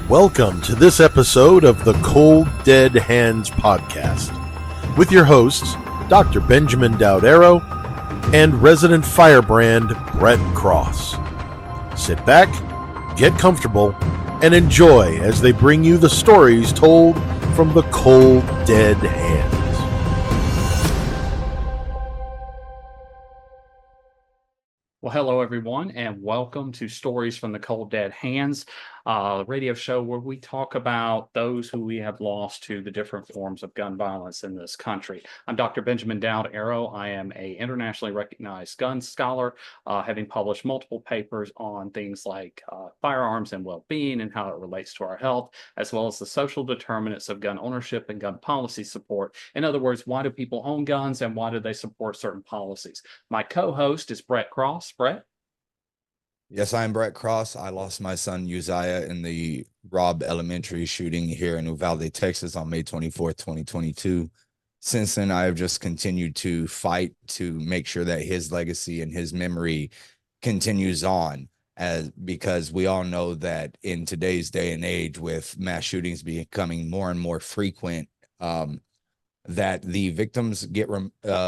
Welcome to this episode of the Cold Dead Hands podcast with your hosts, Dr. Benjamin Dowd-Arrow and resident firebrand Brett Cross. Sit back, get comfortable, and enjoy as they bring you the stories told from the cold dead hands. Well, hello, everyone, and welcome to Stories from the Cold Dead Hands, a radio show where we talk about those who we have lost to the different forms of gun violence in this country. I'm Dr. Benjamin Dowd-Arrow. I am an internationally recognized gun scholar, having published multiple papers on things like firearms and well-being and how it relates to our health, as well as the social determinants of gun ownership and gun policy support. In other words, why do people own guns and why do they support certain policies? My co-host is Brett Cross. Brett? Yes, I'm Brett Cross. I lost my son Uzziah in the Robb Elementary shooting here in Uvalde, Texas on May 24th, 2022. Since then, I have just continued to fight to make sure that his legacy and his memory continues on, because we all know that in today's day and age, with mass shootings becoming more and more frequent, that the victims get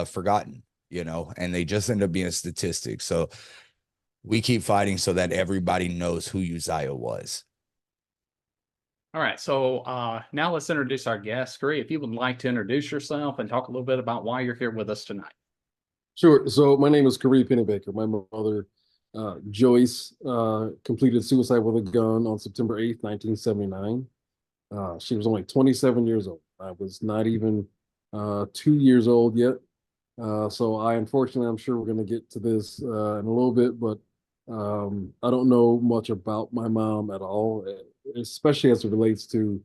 forgotten, and they just end up being statistics. So we keep fighting so that everybody knows who Uzziah was. All right, so now let's introduce our guest. Khary, if you would like to introduce yourself and talk a little bit about why you're here with us tonight. Sure. So my name is Khary Penebaker. My mother, Joyce, completed suicide with a gun on September 8th, 1979. She was only 27 years old. I was not even 2 years old yet. So unfortunately, I'm sure we're going to get to this in a little bit, but I don't know much about my mom at all, especially as it relates to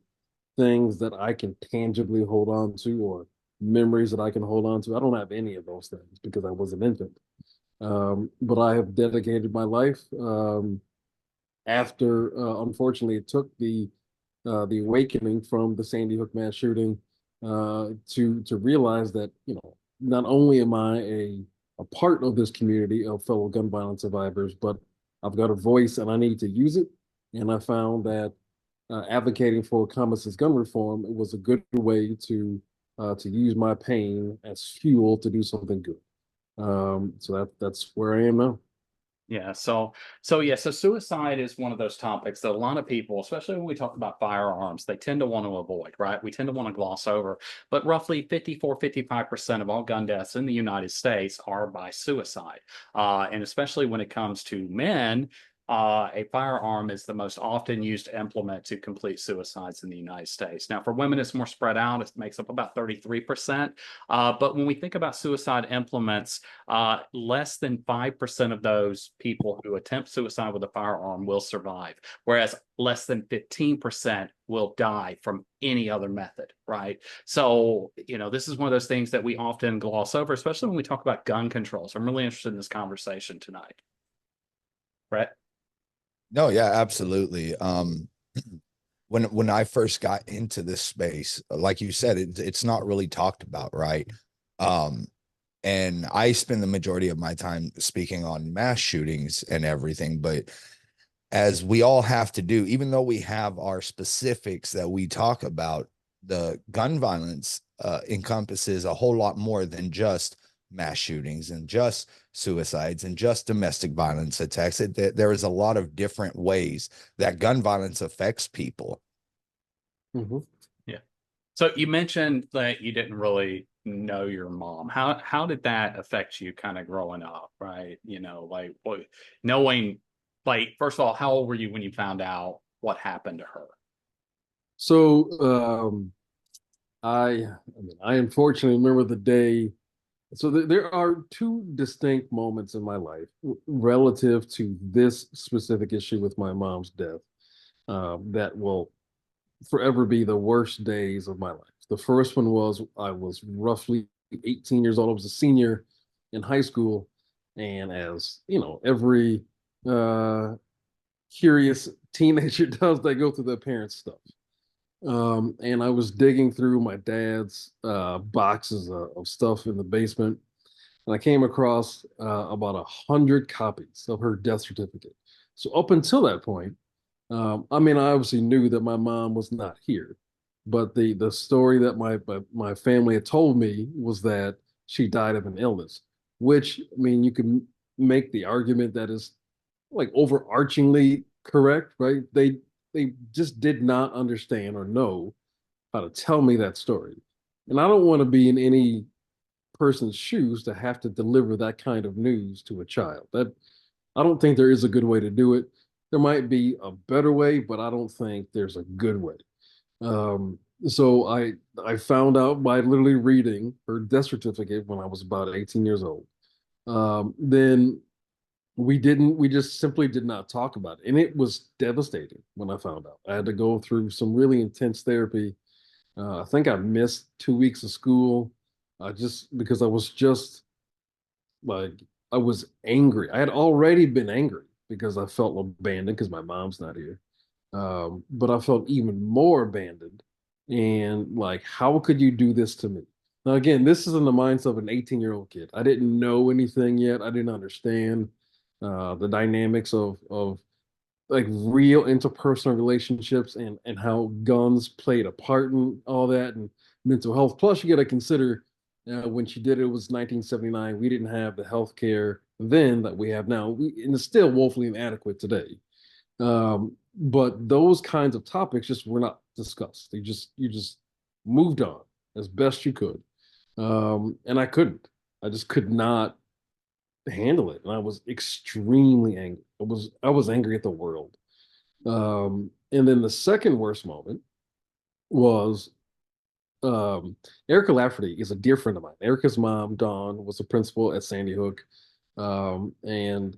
things that I can tangibly hold on to or memories that I can hold on to. I don't have any of those things because I was an infant. But I have dedicated my life after, unfortunately, it took the awakening from the Sandy Hook mass shooting to realize that, not only am I a part of this community of fellow gun violence survivors, but I've got a voice and I need to use it. And I found that advocating for common sense gun reform was a good way to use my pain as fuel to do something good. So that's where I am now. Yeah, so suicide is one of those topics that a lot of people, especially when we talk about firearms, they tend to want to avoid, right? We tend to want to gloss over. But roughly 55% of all gun deaths in the United States are by suicide. And especially when it comes to men, a firearm is the most often used implement to complete suicides in the United States. Now, for women, it's more spread out. It makes up about 33%. But when we think about suicide implements, less than 5% of those people who attempt suicide with a firearm will survive, whereas less than 15% will die from any other method, right? So, this is one of those things that we often gloss over, especially when we talk about gun control. So I'm really interested in this conversation tonight. Brett? No, yeah, absolutely. When I first got into this space, like you said, it's not really talked about, right? And I spend the majority of my time speaking on mass shootings and everything, but as we all have to do, even though we have our specifics that we talk about, the gun violence encompasses a whole lot more than just mass shootings and just suicides and just domestic violence attacks. There is a lot of different ways that gun violence affects people. Mm-hmm. Yeah. So you mentioned that you didn't really know your mom. How did that affect you kind of growing up, right? Knowing, first of all, how old were you when you found out what happened to her? So I unfortunately remember the day. So there are two distinct moments in my life relative to this specific issue with my mom's death that will forever be the worst days of my life. The first one was I was roughly 18 years old. I was a senior in high school. And as every curious teenager does, they go through their parents' stuff. And I was digging through my dad's boxes of stuff in the basement, and I came across about 100 copies of her death certificate. So up until that point, I mean, I obviously knew that my mom was not here, but the story that my family had told me was that she died of an illness, which, I mean, you can make the argument that is like overarchingly correct, right? They just did not understand or know how to tell me that story. And I don't want to be in any person's shoes to have to deliver that kind of news to a child. That I don't think there is a good way to do it. There might be a better way, but I don't think there's a good way. So I found out by literally reading her death certificate when I was about 18 years old. Then we just simply did not talk about it. And it was devastating when I found out. I had to go through some really intense therapy. I think I missed 2 weeks of school, just because I was just like, I was angry. I had already been angry because I felt abandoned because my mom's not here. But I felt even more abandoned. And like, how could you do this to me? Now, again, this is in the mindset of an 18-year-old kid. I didn't know anything yet. I didn't understand the dynamics of like real interpersonal relationships and how guns played a part in all that and mental health. Plus, you got to consider when she did it, it was 1979. We didn't have the health care then that we have now, and it's still woefully inadequate today. But those kinds of topics just were not discussed. You just moved on as best you could, and I couldn't. I just could not handle it, and I was extremely angry. I was angry at the world. And then the second worst moment was Erica Lafferty is a dear friend of mine. Erica's mom, Dawn, was a principal at Sandy Hook. And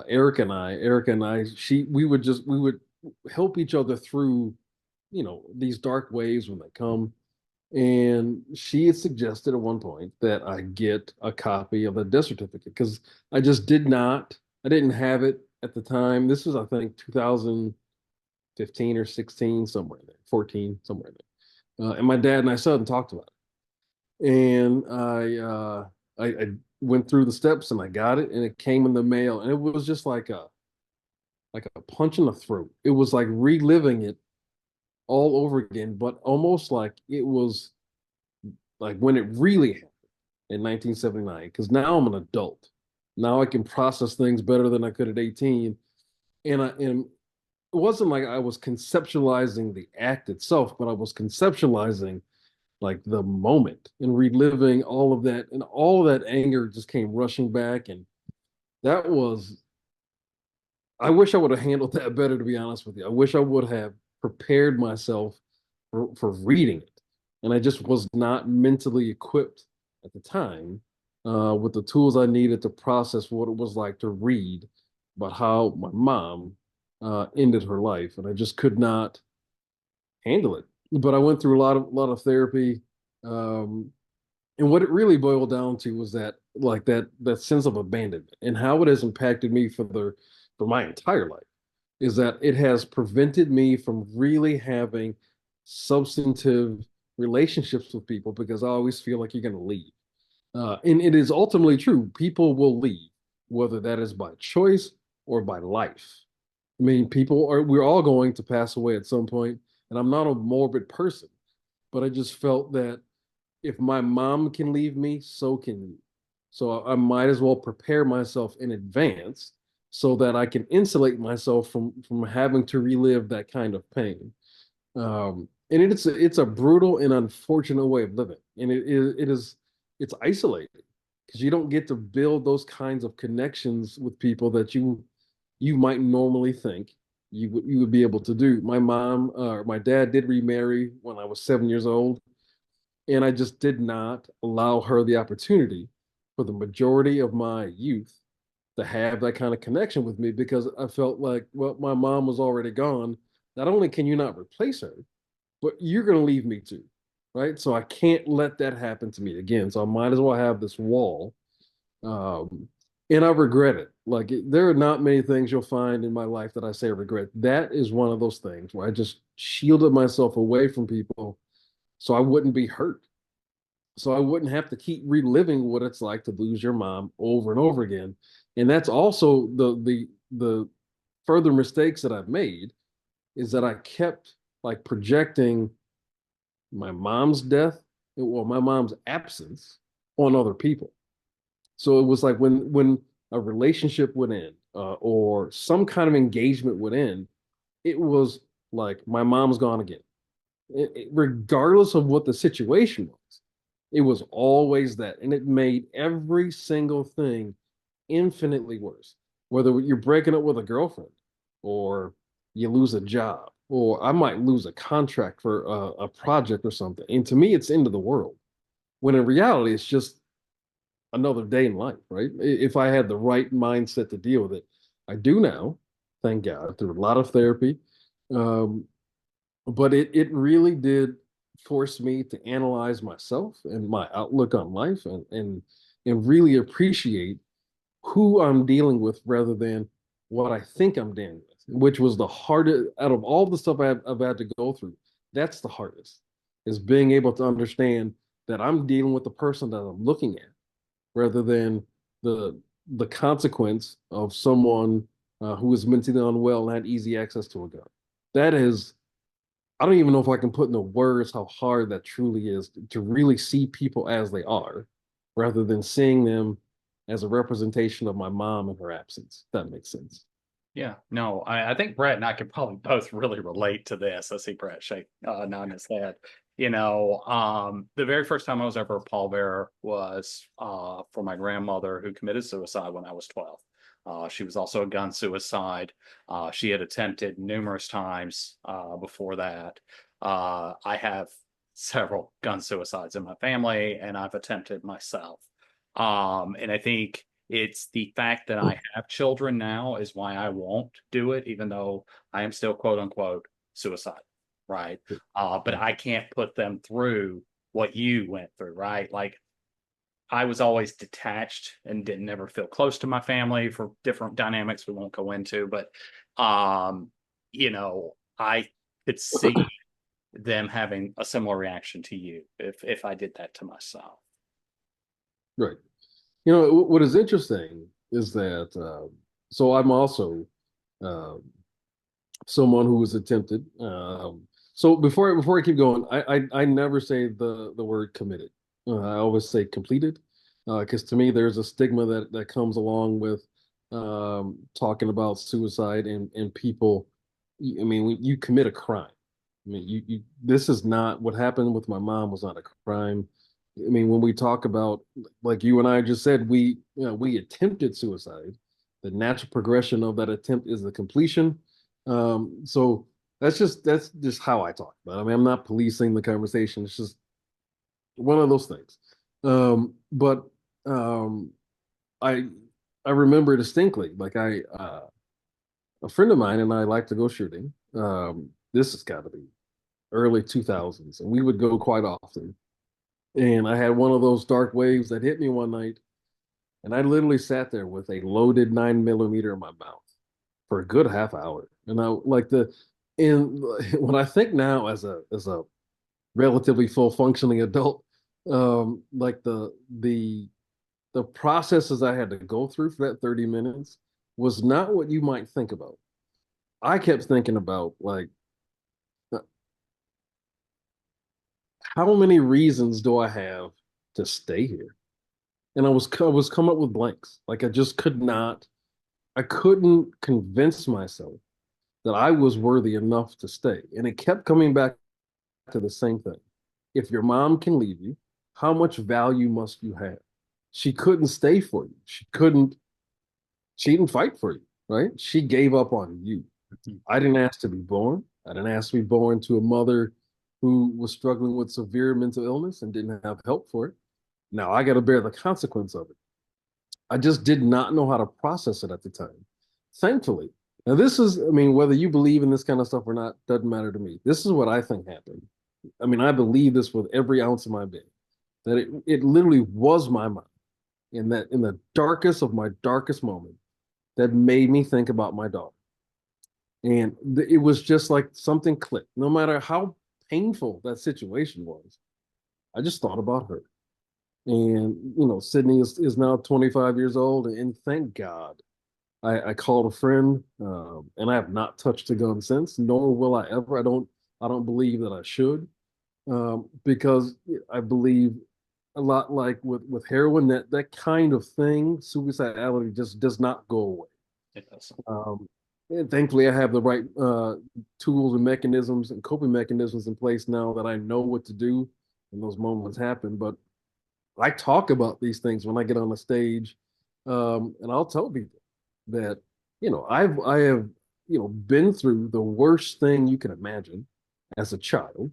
Erica and I, we would help each other through, these dark waves when they come. And she had suggested at one point that I get a copy of the death certificate because I just I didn't have it at the time. This was, I think, 2015 or 16, somewhere in there, 14, somewhere in there. And my dad and I sat and talked about it. And I went through the steps and I got it, and it came in the mail, and it was just like a punch in the throat. It was like reliving it all over again, but almost like it was like when it really happened in 1979. Because now I'm an adult. Now I can process things better than I could at 18. And it wasn't like I was conceptualizing the act itself, but I was conceptualizing like the moment and reliving all of that, and all of that anger just came rushing back. And that was, I wish I would have handled that better, to be honest with you. I wish I would have prepared myself for reading it. And I just was not mentally equipped at the time with the tools I needed to process what it was like to read about how my mom ended her life. And I just could not handle it. But I went through a lot of therapy. And what it really boiled down to was that like that sense of abandonment and how it has impacted me for my entire life is that it has prevented me from really having substantive relationships with people because I always feel like you're going to leave. And it is ultimately true. People will leave, whether that is by choice or by life. I mean, we're all going to pass away at some point, and I'm not a morbid person, but I just felt that if my mom can leave me, so can you. So I might as well prepare myself in advance so that I can insulate myself from having to relive that kind of pain. And it's a brutal and unfortunate way of living, and it's isolating because you don't get to build those kinds of connections with people that you might normally think you would be able to do. My dad did remarry when I was 7 years old, and I just did not allow her the opportunity for the majority of my youth to have that kind of connection with me because I felt like, well, my mom was already gone. Not only can you not replace her, but you're going to leave me too, right? So I can't let that happen to me again. So I might as well have this wall. And I regret it. Like there are not many things you'll find in my life that I say I regret. That is one of those things where I just shielded myself away from people so I wouldn't be hurt. So I wouldn't have to keep reliving what it's like to lose your mom over and over again. And that's also the further mistakes that I've made is that I kept like projecting my mom's death, well, my mom's absence on other people. So it was like when a relationship would end, or some kind of engagement would end, it was like my mom's gone again. Regardless of what the situation was always that, and it made every single thing infinitely worse. Whether you're breaking up with a girlfriend, or you lose a job, or I might lose a contract for a project or something, and to me, it's the end of the world. When in reality, it's just another day in life, right? If I had the right mindset to deal with it, I do now, thank God, through a lot of therapy. Um, but it really did force me to analyze myself and my outlook on life, and really appreciate who I'm dealing with rather than what I think I'm dealing with, which was the hardest out of all the stuff I've had to go through. That's the hardest, is being able to understand that I'm dealing with the person that I'm looking at rather than the the consequence of someone who is mentally unwell and had easy access to a gun. That is, I don't even know if I can put into words how hard that truly is to really see people as they are, rather than seeing them as a representation of my mom in her absence. If that makes sense. Yeah, no, I think Brett and I could probably both really relate to this. I see Brett shake nodding his head. The very first time I was ever a pallbearer was for my grandmother, who committed suicide when I was 12. She was also a gun suicide. She had attempted numerous times before that. I have several gun suicides in my family, and I've attempted myself. And I think it's the fact that I have children now is why I won't do it, even though I am still quote unquote suicide, right? But I can't put them through what you went through, right? Like, I was always detached and didn't ever feel close to my family for different dynamics we won't go into, but I could see them having a similar reaction to you if I did that to myself. Right. You know, what is interesting is that, so I'm also um, someone who was attempted. So before I keep going, I never say the word committed. I always say completed, because to me there's a stigma that comes along with talking about suicide and people. I mean, when you commit a crime, I mean, you this is not what happened with my mom was not a crime. I mean, when we talk about, like you and I just said, we attempted suicide. The natural progression of that attempt is the completion. So that's just how I talk about it. I mean, I'm not policing the conversation. It's just one of those things. But I I remember distinctly, like a friend of mine and I like to go shooting. This has got to be early 2000s, and we would go quite often. And I had one of those dark waves that hit me one night, and I literally sat there with a loaded 9 millimeter in my mouth for a good half hour. And I like and when I think now as a relatively full functioning adult, like the processes I had to go through for that 30 minutes was not what you might think about. I kept thinking about, like, how many reasons do I have to stay here? And I was come up with blanks. Like, I couldn't convince myself that I was worthy enough to stay. And it kept coming back to the same thing. If your mom can leave you, how much value must you have? She couldn't stay for you. She didn't fight for you, right? She gave up on you. I didn't ask to be born. I didn't ask to be born to a mother who was struggling with severe mental illness and didn't have help for it. Now I got to bear the consequence of it. I just did not know how to process it at the time. Thankfully, now this is, I mean, whether you believe in this kind of stuff or not, doesn't matter to me. This is what I think happened. I mean, I believe this with every ounce of my being, that it literally was my mind in the darkest of my darkest moment that made me think about my daughter. And it was just like something clicked. No matter how painful that situation was, I just thought about her. And Sydney is now 25 years old, and thank God I called a friend, and I have not touched a gun since, nor will I ever. I don't believe that I should, because I believe a lot like with heroin, that kind of thing, suicidality just does not go away. It does. And thankfully, I have the right tools and mechanisms and coping mechanisms in place now that I know what to do when those moments happen. But I talk about these things when I get on the stage, and I'll tell people that I have been through the worst thing you can imagine as a child,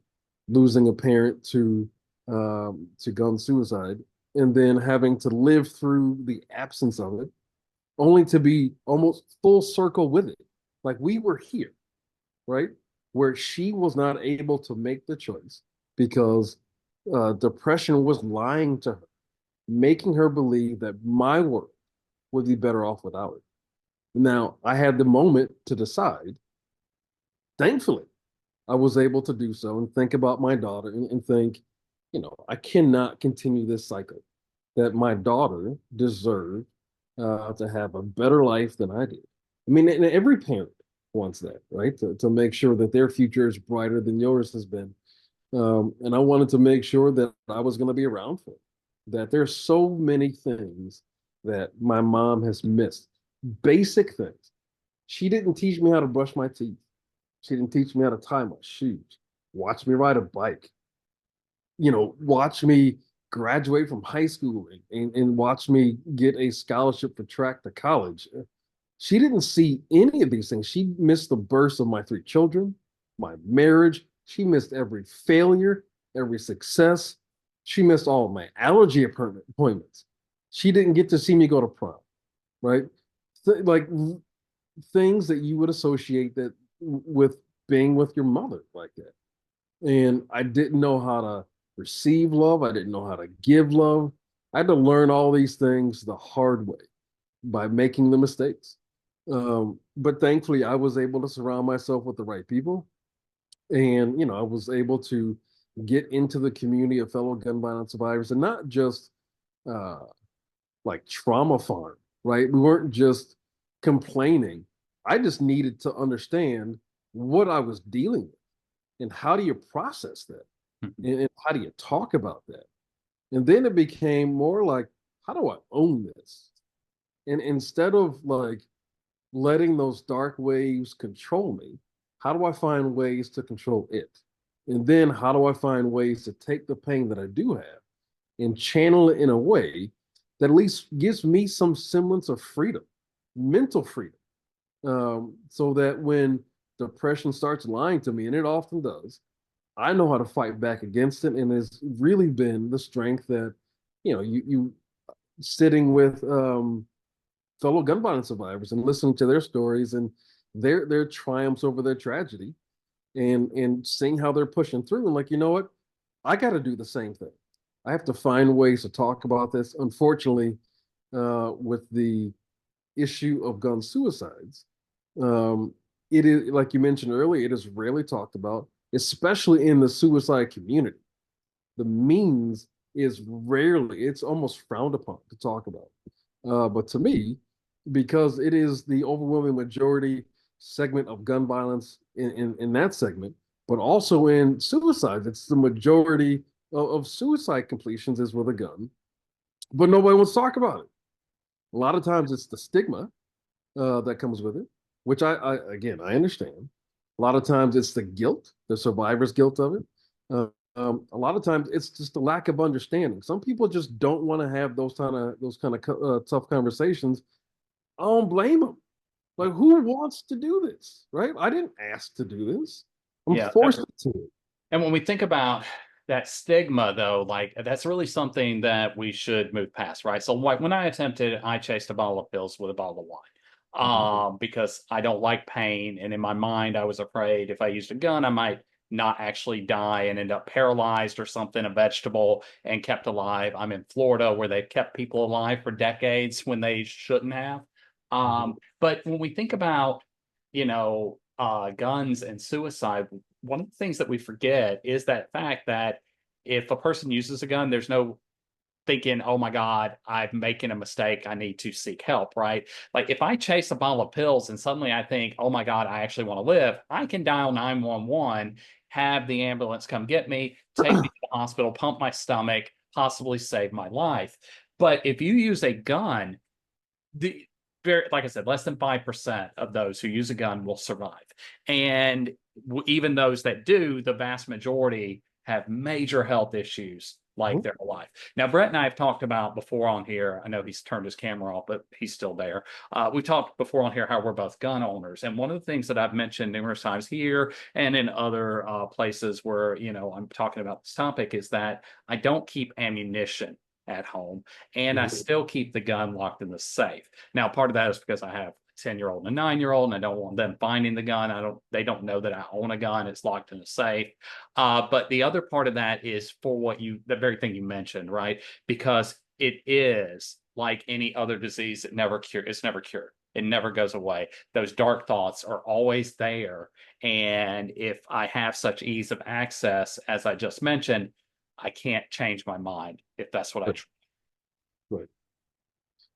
losing a parent to gun suicide, and then having to live through the absence of it, only to be almost full circle with it. Like we were here, right? Where she was not able to make the choice because depression was lying to her, making her believe that my world would be better off without it. Now, I had the moment to decide. Thankfully, I was able to do so and think about my daughter and think, I cannot continue this cycle, that my daughter deserved to have a better life than I did. I mean, and every parent wants that, right? To make sure that their future is brighter than yours has been. And I wanted to make sure that I was going to be around for it, that there's so many things that my mom has missed, basic things. She didn't teach me how to brush my teeth. She didn't teach me how to tie my shoes, watch me ride a bike, watch me graduate from high school and watch me get a scholarship for track to college. She didn't see any of these things. She missed the births of my 3 children, my marriage. She missed every failure, every success. She missed all of my allergy appointments. She didn't get to see me go to prom, right? Like things that you would associate that with being with your mother like that. And I didn't know how to receive love. I didn't know how to give love. I had to learn all these things the hard way by making the mistakes. But thankfully, I was able to surround myself with the right people. And, I was able to get into the community of fellow gun violence survivors and not just uh, like trauma farm, right? We weren't just complaining. I just needed to understand what I was dealing with and how do you process that? And how do you talk about that? And then it became more like, how do I own this? And instead of like letting those dark waves control me, how do I find ways to control it? And then how do I find ways to take the pain that I do have and channel it in a way that at least gives me some semblance of freedom, mental freedom, so that when depression starts lying to me, and it often does, I know how to fight back against it, and it's really been the strength that you sitting with fellow gun violence survivors and listening to their stories and their triumphs over their tragedy, and seeing how they're pushing through, and like, you know what, I got to do the same thing. I have to find ways to talk about this. Unfortunately, with the issue of gun suicides, it is, like you mentioned earlier, it is rarely talked about, especially in the suicide community. The means is rarely, it's almost frowned upon to talk about. But to me, because it is the overwhelming majority segment of gun violence in that segment, but also in suicides, it's the majority of suicide completions is with a gun, but nobody wants to talk about it. A lot of times it's the stigma that comes with it, which again, I understand. A lot of times it's the guilt, the survivor's guilt of it. A lot of times it's just the lack of understanding. Some people just don't want to have those kind of tough conversations. I don't blame them. Like, who wants to do this, right? I didn't ask to do this. I'm forced to. And when we think about that stigma, though, like that's really something that we should move past, right? So, like when I attempted, I chased a bottle of pills with a bottle of wine, because I don't like pain, and in my mind, I was afraid if I used a gun, I might not actually die and end up paralyzed or something, a vegetable, and kept alive. I'm in Florida where they've kept people alive for decades when they shouldn't have. But when we think about, guns and suicide, one of the things that we forget is that fact that if a person uses a gun, there's thinking, oh my God, I'm making a mistake. I need to seek help, right? Like if I chase a bottle of pills and suddenly I think, oh my God, I actually want to live, I can dial 911, have the ambulance come get me, take me to the hospital, pump my stomach, possibly save my life. But if you use a gun, the very, like I said, less than 5% of those who use a gun will survive. And even those that do, the vast majority have major health issues like their whole life. Now, Brett and I have talked about before on here. I know he's turned his camera off, but he's still there. We talked before on here how we're both gun owners. And one of the things that I've mentioned numerous times here and in other places where, I'm talking about this topic is that I don't keep ammunition at home, and I still keep the gun locked in the safe. Now, part of that is because I have a 10-year-old and a 9-year-old, and I don't want them finding the gun. They don't know that I own a gun. It's locked in a safe. But the other part of that is for the very thing you mentioned, right? Because it is like any other disease, it's never cured. It never goes away. Those dark thoughts are always there. And if I have such ease of access, as I just mentioned, I can't change my mind if that's what I try. Right.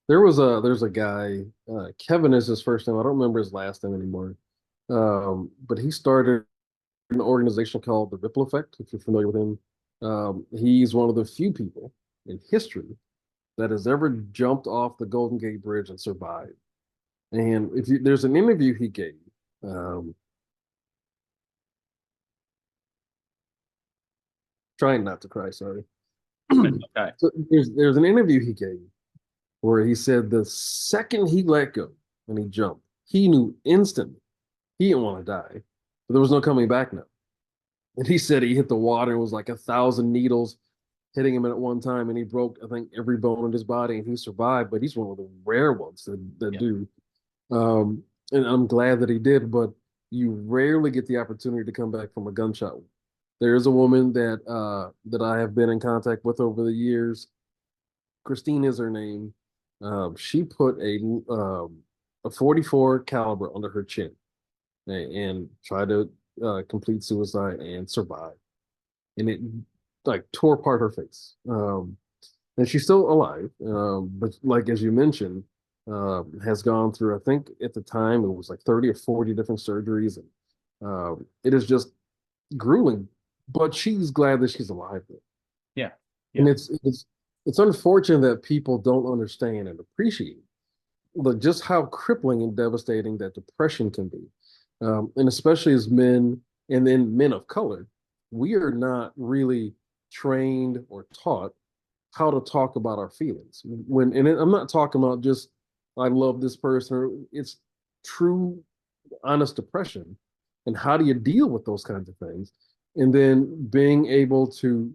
There's a guy, Kevin is his first name. I don't remember his last name anymore. But he started an organization called the Ripple Effect, if you're familiar with him. He's one of the few people in history that has ever jumped off the Golden Gate Bridge and survived. And there's an interview he gave. Trying not to cry, sorry. Okay. So there's an interview he gave where he said the second he let go and he jumped, he knew instantly he didn't want to die, but there was no coming back now. And he said he hit the water and it was like 1,000 needles hitting him at one time, and he broke, I think, every bone in his body, and he survived. But he's one of the rare ones that do. And I'm glad that he did, but you rarely get the opportunity to come back from a gunshot. There is a woman that I have been in contact with over the years. Christine is her name. She put a 44 caliber under her chin and tried to complete suicide and survive. And it like tore apart her face. And she's still alive, but like as you mentioned, has gone through, I think at the time it was like 30 or 40 different surgeries, and it is just grueling. But she's glad that she's alive. Yeah. And it's unfortunate that people don't understand and appreciate just how crippling and devastating that depression can be. And especially as men, and then men of color, we are not really trained or taught how to talk about our feelings. I'm not talking about just I love this person. It's true, honest depression, and how do you deal with those kinds of things, and then being able to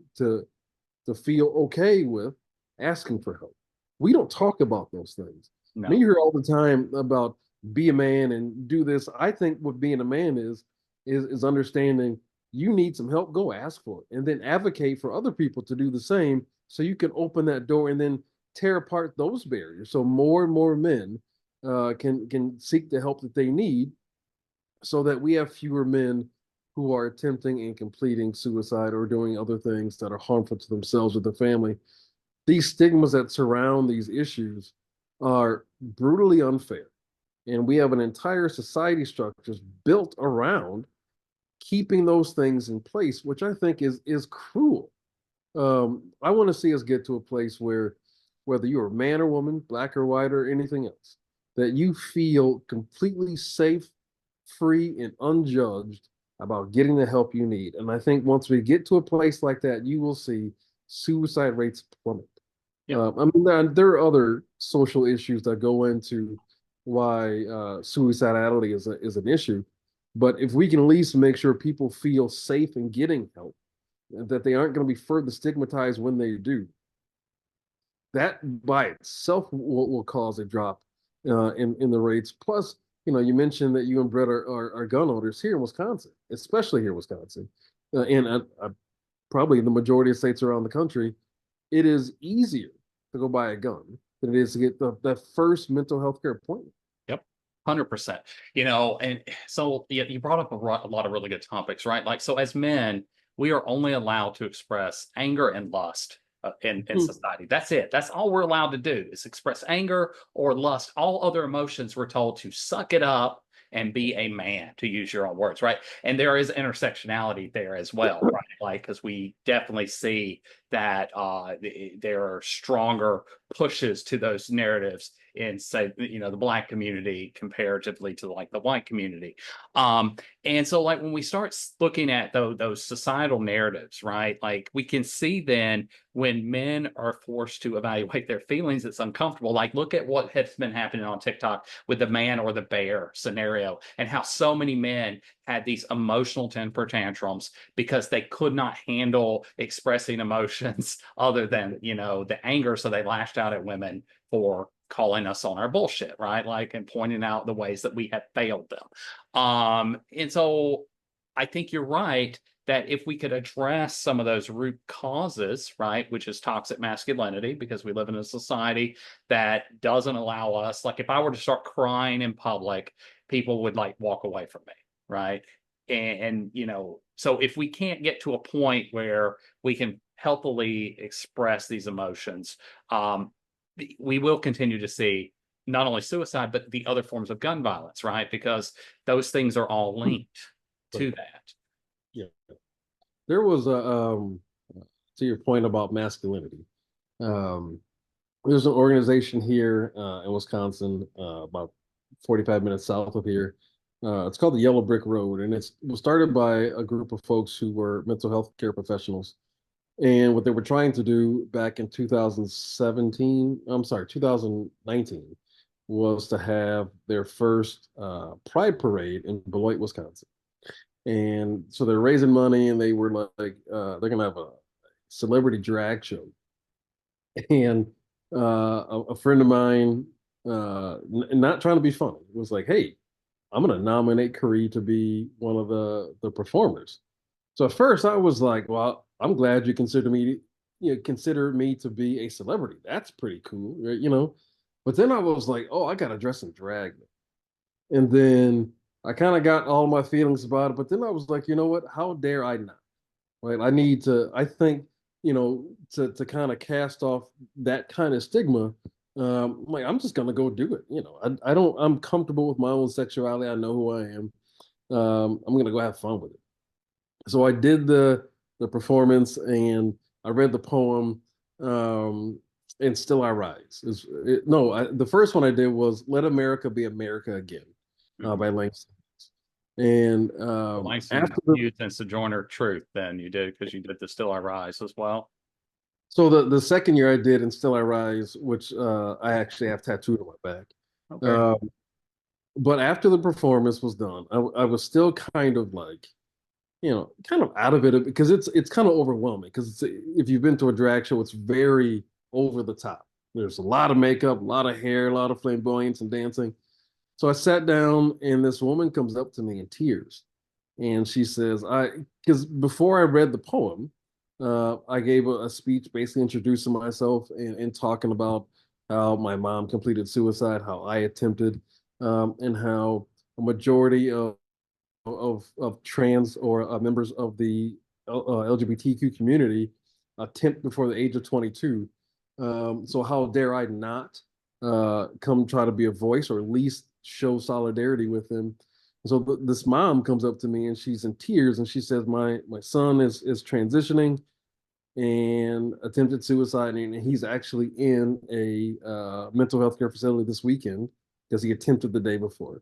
feel okay with asking for help. We don't talk about those things. No. You hear all the time about be a man and do this. I think what being a man is understanding you need some help, go ask for it, and then advocate for other people to do the same, so you can open that door and then tear apart those barriers, so more and more men can seek the help that they need, so that we have fewer men who are attempting and completing suicide or doing other things that are harmful to themselves or their family. These stigmas that surround these issues are brutally unfair, and we have an entire society structures built around keeping those things in place, which I think is cruel. I want to see us get to a place where, whether you're a man or woman, black or white or anything else, that you feel completely safe, free, and unjudged about getting the help you need. And I think once we get to a place like that, you will see suicide rates plummet. Yeah. I mean, there are other social issues that go into why suicidality is an issue. But if we can at least make sure people feel safe in getting help, that they aren't going to be further stigmatized when they do, that by itself will cause a drop in the rates. Plus, you mentioned that you and Brett are gun owners here in Wisconsin, especially here in Wisconsin, and probably the majority of states around the country. It is easier to go buy a gun than it is to get that first mental health care appointment. 100%. And so you brought up a lot of really good topics, right? Like, so as men, we are only allowed to express anger and lust in society. That's it. That's all we're allowed to do is express anger or lust. All other emotions, we're told to suck it up and be a man, to use your own words, right? And there is intersectionality there as well, right? Like, because we definitely see that there are stronger pushes to those narratives in, say, the Black community comparatively to like the white community. And so like when we start looking at those societal narratives, right, like we can see then when men are forced to evaluate their feelings, it's uncomfortable. Like look at what has been happening on TikTok with the man or the bear scenario, and how so many men had these emotional temper tantrums because they could not handle expressing emotions other than, the anger. So they lashed out at women for calling us on our bullshit, right? Like, and pointing out the ways that we have failed them. And so I think you're right that if we could address some of those root causes, right, which is toxic masculinity, because we live in a society that doesn't allow us, like if I were to start crying in public, people would like walk away from me, right? And so if we can't get to a point where we can healthily express these emotions, we will continue to see not only suicide, but the other forms of gun violence, right? Because those things are all linked to that. Yeah. There was to your point about masculinity. There's an organization here in Wisconsin, about 45 minutes south of here. It's called the Yellow Brick Road, and it was started by a group of folks who were mental health care professionals. And what they were trying to do back in 2019, was to have their first Pride Parade in Beloit, Wisconsin. And so they're raising money, and they were like, they're going to have a celebrity drag show. And a friend of mine, not trying to be funny, was like, hey, I'm going to nominate Khary to be one of the performers. So at first I was like, well, I'm glad you consider me to be a celebrity. That's pretty cool, right? But then I was like, oh, I got to dress in drag. And then I kind of got all my feelings about it. But then I was like, you know what? How dare I not? Right? I think, to kind of cast off that kind of stigma, like I'm just gonna go do it. I'm comfortable with my own sexuality. I know who I am. I'm gonna go have fun with it. So I did the performance, and I read the poem, and Still I Rise. The first one I did was Let America Be America Again, by Langston. And Langston after used in Sojourner Truth, then you did, because you did the Still I Rise as well. So the second year I did in Still I Rise, which I actually have tattooed on my back. Okay. But after the performance was done, I was still kind of like, kind of out of it, because it's kind of overwhelming. Because if you've been to a drag show, it's very over the top. There's a lot of makeup, a lot of hair, a lot of flamboyance and dancing. So I sat down, and this woman comes up to me in tears, and she says, because before I read the poem, I gave a speech basically introducing myself, and talking about how my mom completed suicide, how I attempted, and how a majority of trans or members of the LGBTQ community attempt before the age of 22. So how dare I not come try to be a voice, or at least show solidarity with them. So this mom comes up to me, and she's in tears, and she says, my son is transitioning and attempted suicide, and he's actually in a mental health care facility this weekend because he attempted the day before.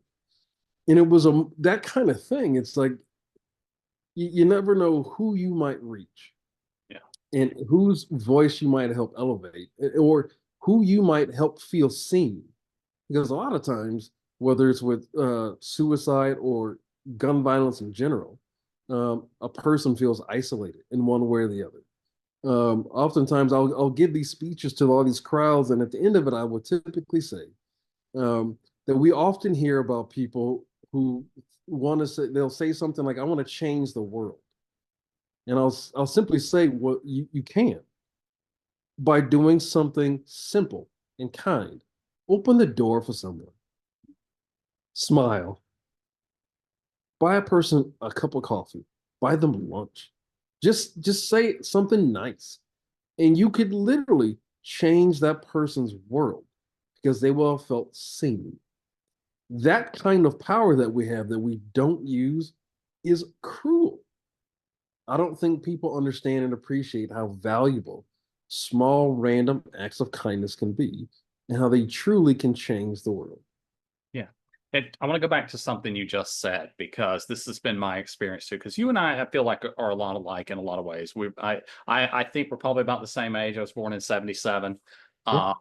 And it was that kind of thing. It's like you never know who you might reach, and whose voice you might help elevate, or who you might help feel seen. Because a lot of times, whether it's with suicide or gun violence in general, a person feels isolated in one way or the other. Oftentimes, I'll give these speeches to all these crowds, and at the end of it, I will typically say that we often hear about people who want to say, they'll say something like, "I want to change the world," and I'll simply say, "Well, you can, by doing something simple and kind. Open the door for someone. Smile. Buy a person a cup of coffee. Buy them lunch. Just say something nice. And you could literally change that person's world because they will have felt seen. That kind of power that we have that we don't use is cruel. I don't think people understand and appreciate how valuable small, random acts of kindness can be and how they truly can change the world. Yeah. And I want to go back to something you just said, because this has been my experience too. Because you and I feel like are a lot alike in a lot of ways. I think we're probably about the same age. I was born in 77. Yeah.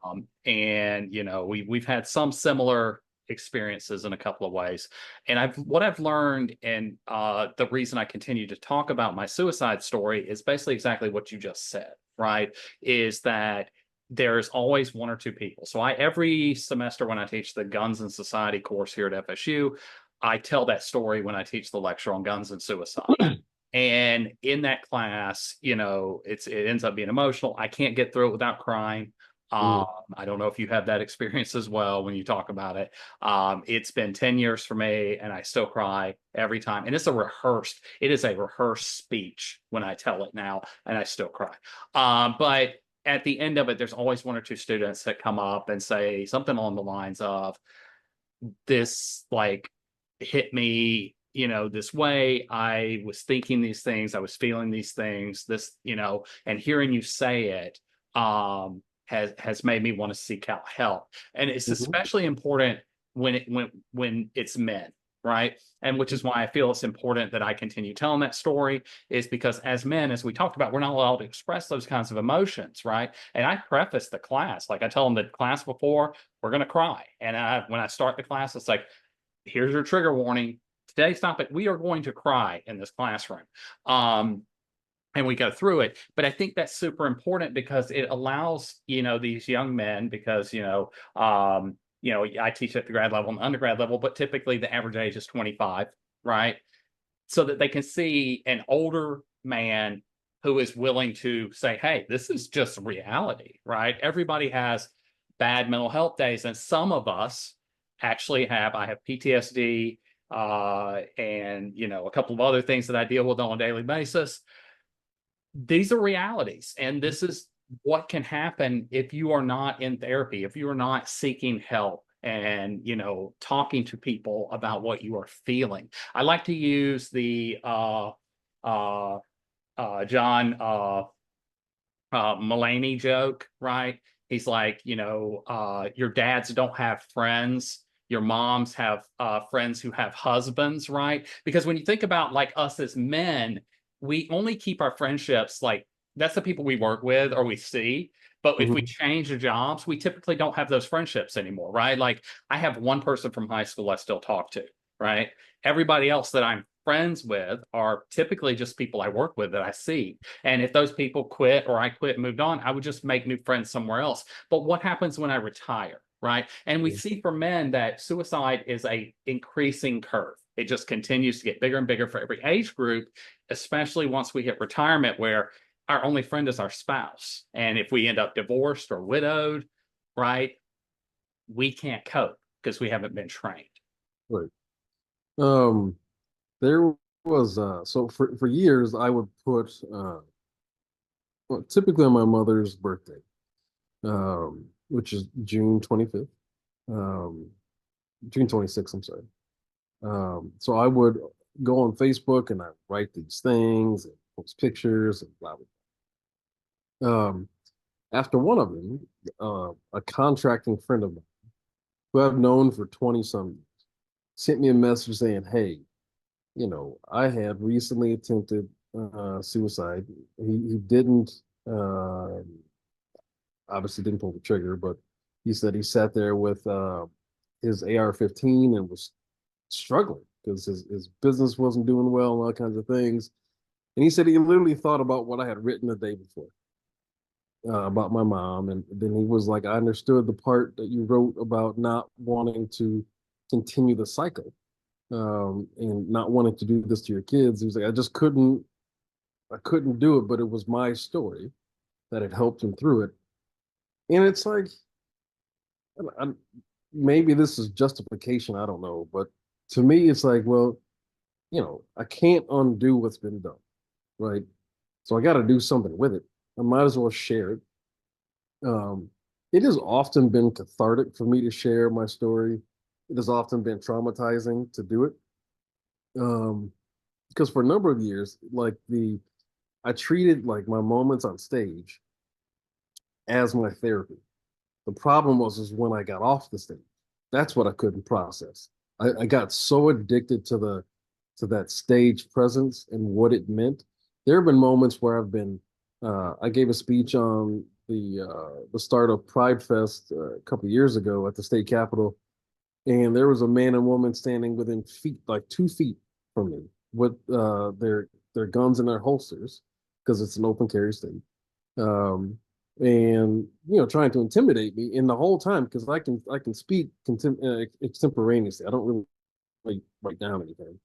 And we've had some similar experiences in a couple of ways. And what I've learned, and the reason I continue to talk about my suicide story is basically exactly what you just said, right? Is that there's always one or two people. So every semester when I teach the Guns and Society course here at FSU, I tell that story when I teach the lecture on guns and suicide. And in that class, it ends up being emotional. I can't get through it without crying. I don't know if you have that experience as well when you talk about it. It's been 10 years for me and I still cry every time. And it is a rehearsed speech when I tell it now, and I still cry. But at the end of it, there's always one or two students that come up and say something along the lines of, this like hit me, this way. I was thinking these things, I was feeling these things, and hearing you say it has made me want to seek out help. And it's especially important when it's men, right? And which is why I feel it's important that I continue telling that story, is because as men, as we talked about, we're not allowed to express those kinds of emotions, right? And I preface the class, like I tell them the class before, we're going to cry. And when I start the class, it's like, here's your trigger warning. Today's topic, we are going to cry in this classroom. And we go through it. But I think that's super important because it allows, these young men, because, I teach at the grad level and undergrad level, but typically the average age is 25, right? So that they can see an older man who is willing to say, hey, this is just reality, right? Everybody has bad mental health days. And some of us actually I have PTSD and, a couple of other things that I deal with on a daily basis. These are realities. And this is what can happen if you are not in therapy, if you are not seeking help and, talking to people about what you are feeling. I like to use the John Mulaney joke, right? He's like, your dads don't have friends. Your moms have friends who have husbands, right? Because when you think about like us as men, we only keep our friendships like that's the people we work with or we see. But if we change the jobs, we typically don't have those friendships anymore, right? Like I have one person from high school I still talk to, right? Everybody else that I'm friends with are typically just people I work with that I see. And if those people quit or I quit and moved on, I would just make new friends somewhere else. But what happens when I retire, right? And we see for men that suicide is a increasing curve. It just continues to get bigger and bigger for every age group, especially once we hit retirement, where our only friend is our spouse. And if we end up divorced or widowed, right, we can't cope because we haven't been trained. Right. There was so for years I would put typically on my mother's birthday, which is June 25th, June 26th, I'm sorry. So I would go on Facebook and I write these things and post pictures and blah blah. After one of them, a contracting friend of mine who I've known for 20 some years sent me a message saying, "Hey, I had recently attempted suicide. He didn't obviously didn't pull the trigger, but he said he sat there with his AR-15 and was struggling because his business wasn't doing well and all kinds of things. And he said he literally thought about what I had written the day before about my mom. And then he was like, I understood the part that you wrote about not wanting to continue the cycle and not wanting to do this to your kids. He was like, I couldn't do it, but it was my story that had helped him through it. And it's like, maybe this is justification, I don't know, but to me, it's like, well, I can't undo what's been done, right? So I got to do something with it. I might as well share it. It has often been cathartic for me to share my story. It has often been traumatizing to do it. Because for a number of years, I treated like my moments on stage as my therapy. The problem was is when I got off the stage. That's what I couldn't process. I got so addicted to that stage presence and what it meant. There have been moments where I gave a speech on the start of Pride Fest a couple of years ago at the state capitol, and there was a man and woman standing within feet, like 2 feet from me, with their guns in their holsters because it's an open carry state. And trying to intimidate me, and the whole time because I can speak extemporaneously. I don't really write down anything.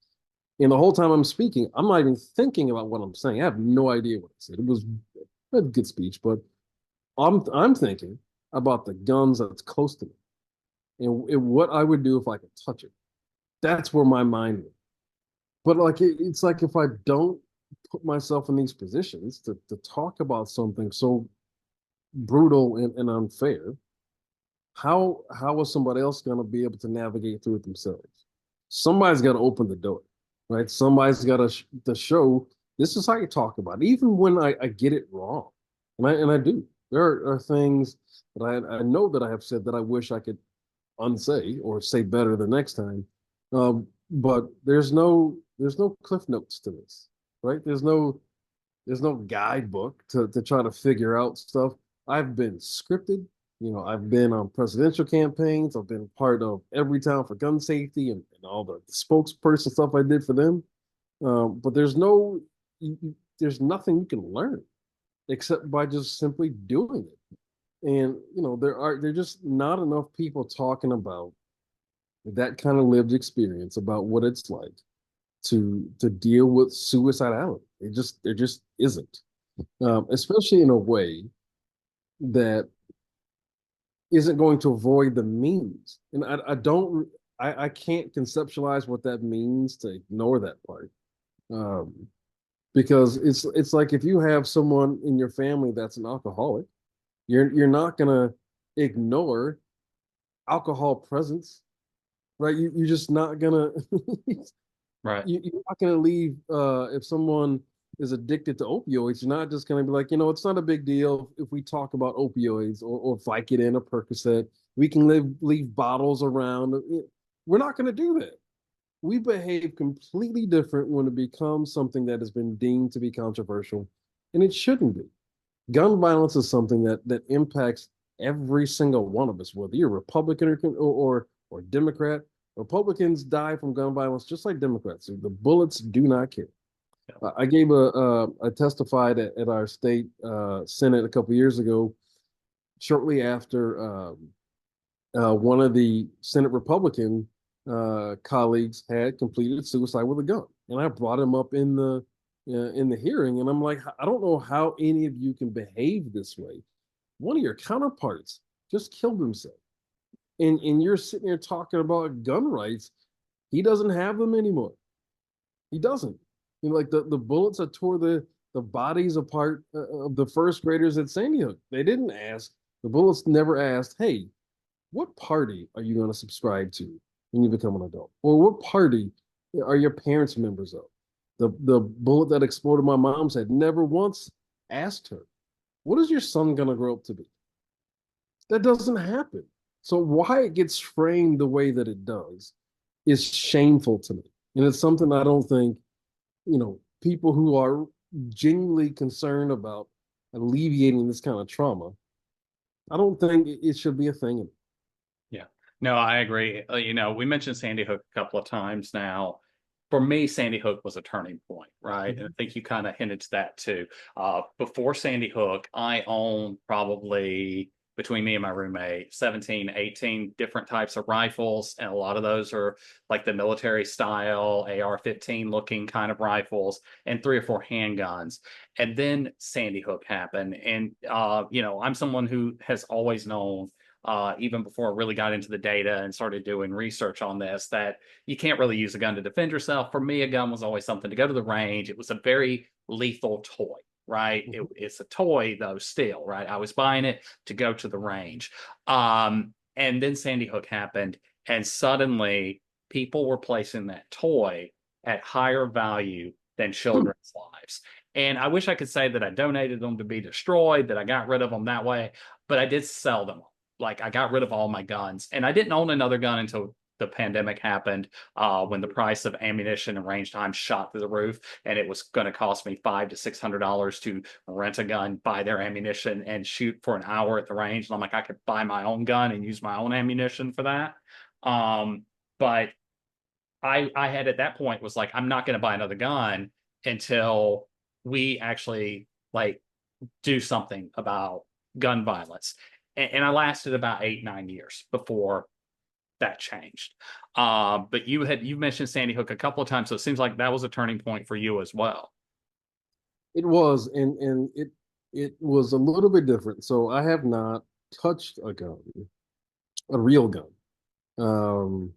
And the whole time I'm speaking, I'm not even thinking about what I'm saying. I have no idea what I said. It was a good speech, but I'm thinking about the guns that's close to me and what I would do if I could touch it. That's where my mind went. But it's like if I don't put myself in these positions to talk about something so brutal and unfair, how is somebody else going to be able to navigate through it themselves? Somebody's got to open the door, right? Somebody's got to show this is how you talk about it, even when I get it wrong, and I do. There are things that I know that I have said that I wish I could unsay or say better the next time. But there's no cliff notes to this, right? There's no guidebook to try to figure out stuff. I've been scripted. I've been on presidential campaigns. I've been part of Everytown for gun safety and all the spokesperson stuff I did for them. But there's nothing you can learn except by just simply doing it. And there just not enough people talking about that kind of lived experience about what it's like to deal with suicidality. There just isn't, especially in a way that isn't going to avoid the means. And I can't conceptualize what that means to ignore that part. Because it's like if you have someone in your family that's an alcoholic, you're not gonna ignore alcohol presence, right? You're just not gonna Right. you're not gonna leave if someone is addicted to opioids. You're not just gonna be like, it's not a big deal if we talk about opioids or Vicodin or Percocet. We can leave bottles around. We're not gonna do that. We behave completely different when it becomes something that has been deemed to be controversial, and it shouldn't be. Gun violence is something that impacts every single one of us, whether you're Republican or Democrat. Republicans die from gun violence just like Democrats. The bullets do not care. I testified at our state Senate a couple years ago, shortly after one of the Senate Republican colleagues had completed suicide with a gun, and I brought him up in the hearing, and I'm like, I don't know how any of you can behave this way. One of your counterparts just killed himself, and you're sitting there talking about gun rights. He doesn't have them anymore. He doesn't. Like the bullets that tore the bodies apart of the first graders at Sandy Hook. They didn't ask. The bullets never asked, hey, what party are you going to subscribe to when you become an adult? Or what party are your parents members of? The bullet that exploded my mom's head never once asked her, what is your son going to grow up to be? That doesn't happen. So why it gets framed the way that it does is shameful to me. And it's something I don't think, people who are genuinely concerned about alleviating this kind of trauma, I don't think it should be a thing. Yeah. No, I agree. We mentioned Sandy Hook a couple of times now. For me, Sandy Hook was a turning point, right? And I think you kind of hinted to that too. Before Sandy Hook, I owned probably, between me and my roommate, 17, 18 different types of rifles. And a lot of those are like the military style AR-15 looking kind of rifles, and 3 or 4 handguns. And then Sandy Hook happened. And, I'm someone who has always known, even before I really got into the data and started doing research on this, that you can't really use a gun to defend yourself. For me, a gun was always something to go to the range. It was a very lethal toy, right? It's a toy though, still, right? I was buying it to go to the range. And then Sandy Hook happened, and suddenly people were placing that toy at higher value than children's lives. And I wish I could say that I donated them to be destroyed, that I got rid of them that way, but I did sell them. Like I got rid of all my guns, and I didn't own another gun until the pandemic happened, when the price of ammunition and range time shot through the roof, and it was going to cost me $500 to $600 to rent a gun, buy their ammunition, and shoot for an hour at the range. And I'm like, I could buy my own gun and use my own ammunition for that. But I had at that point was like, I'm not going to buy another gun until we actually like do something about gun violence. And I lasted about 8-9 years before that changed. But you mentioned Sandy Hook a couple of times, so it seems like that was a turning point for you as well. It was, and it was a little bit different. So I have not touched a gun, a real gun,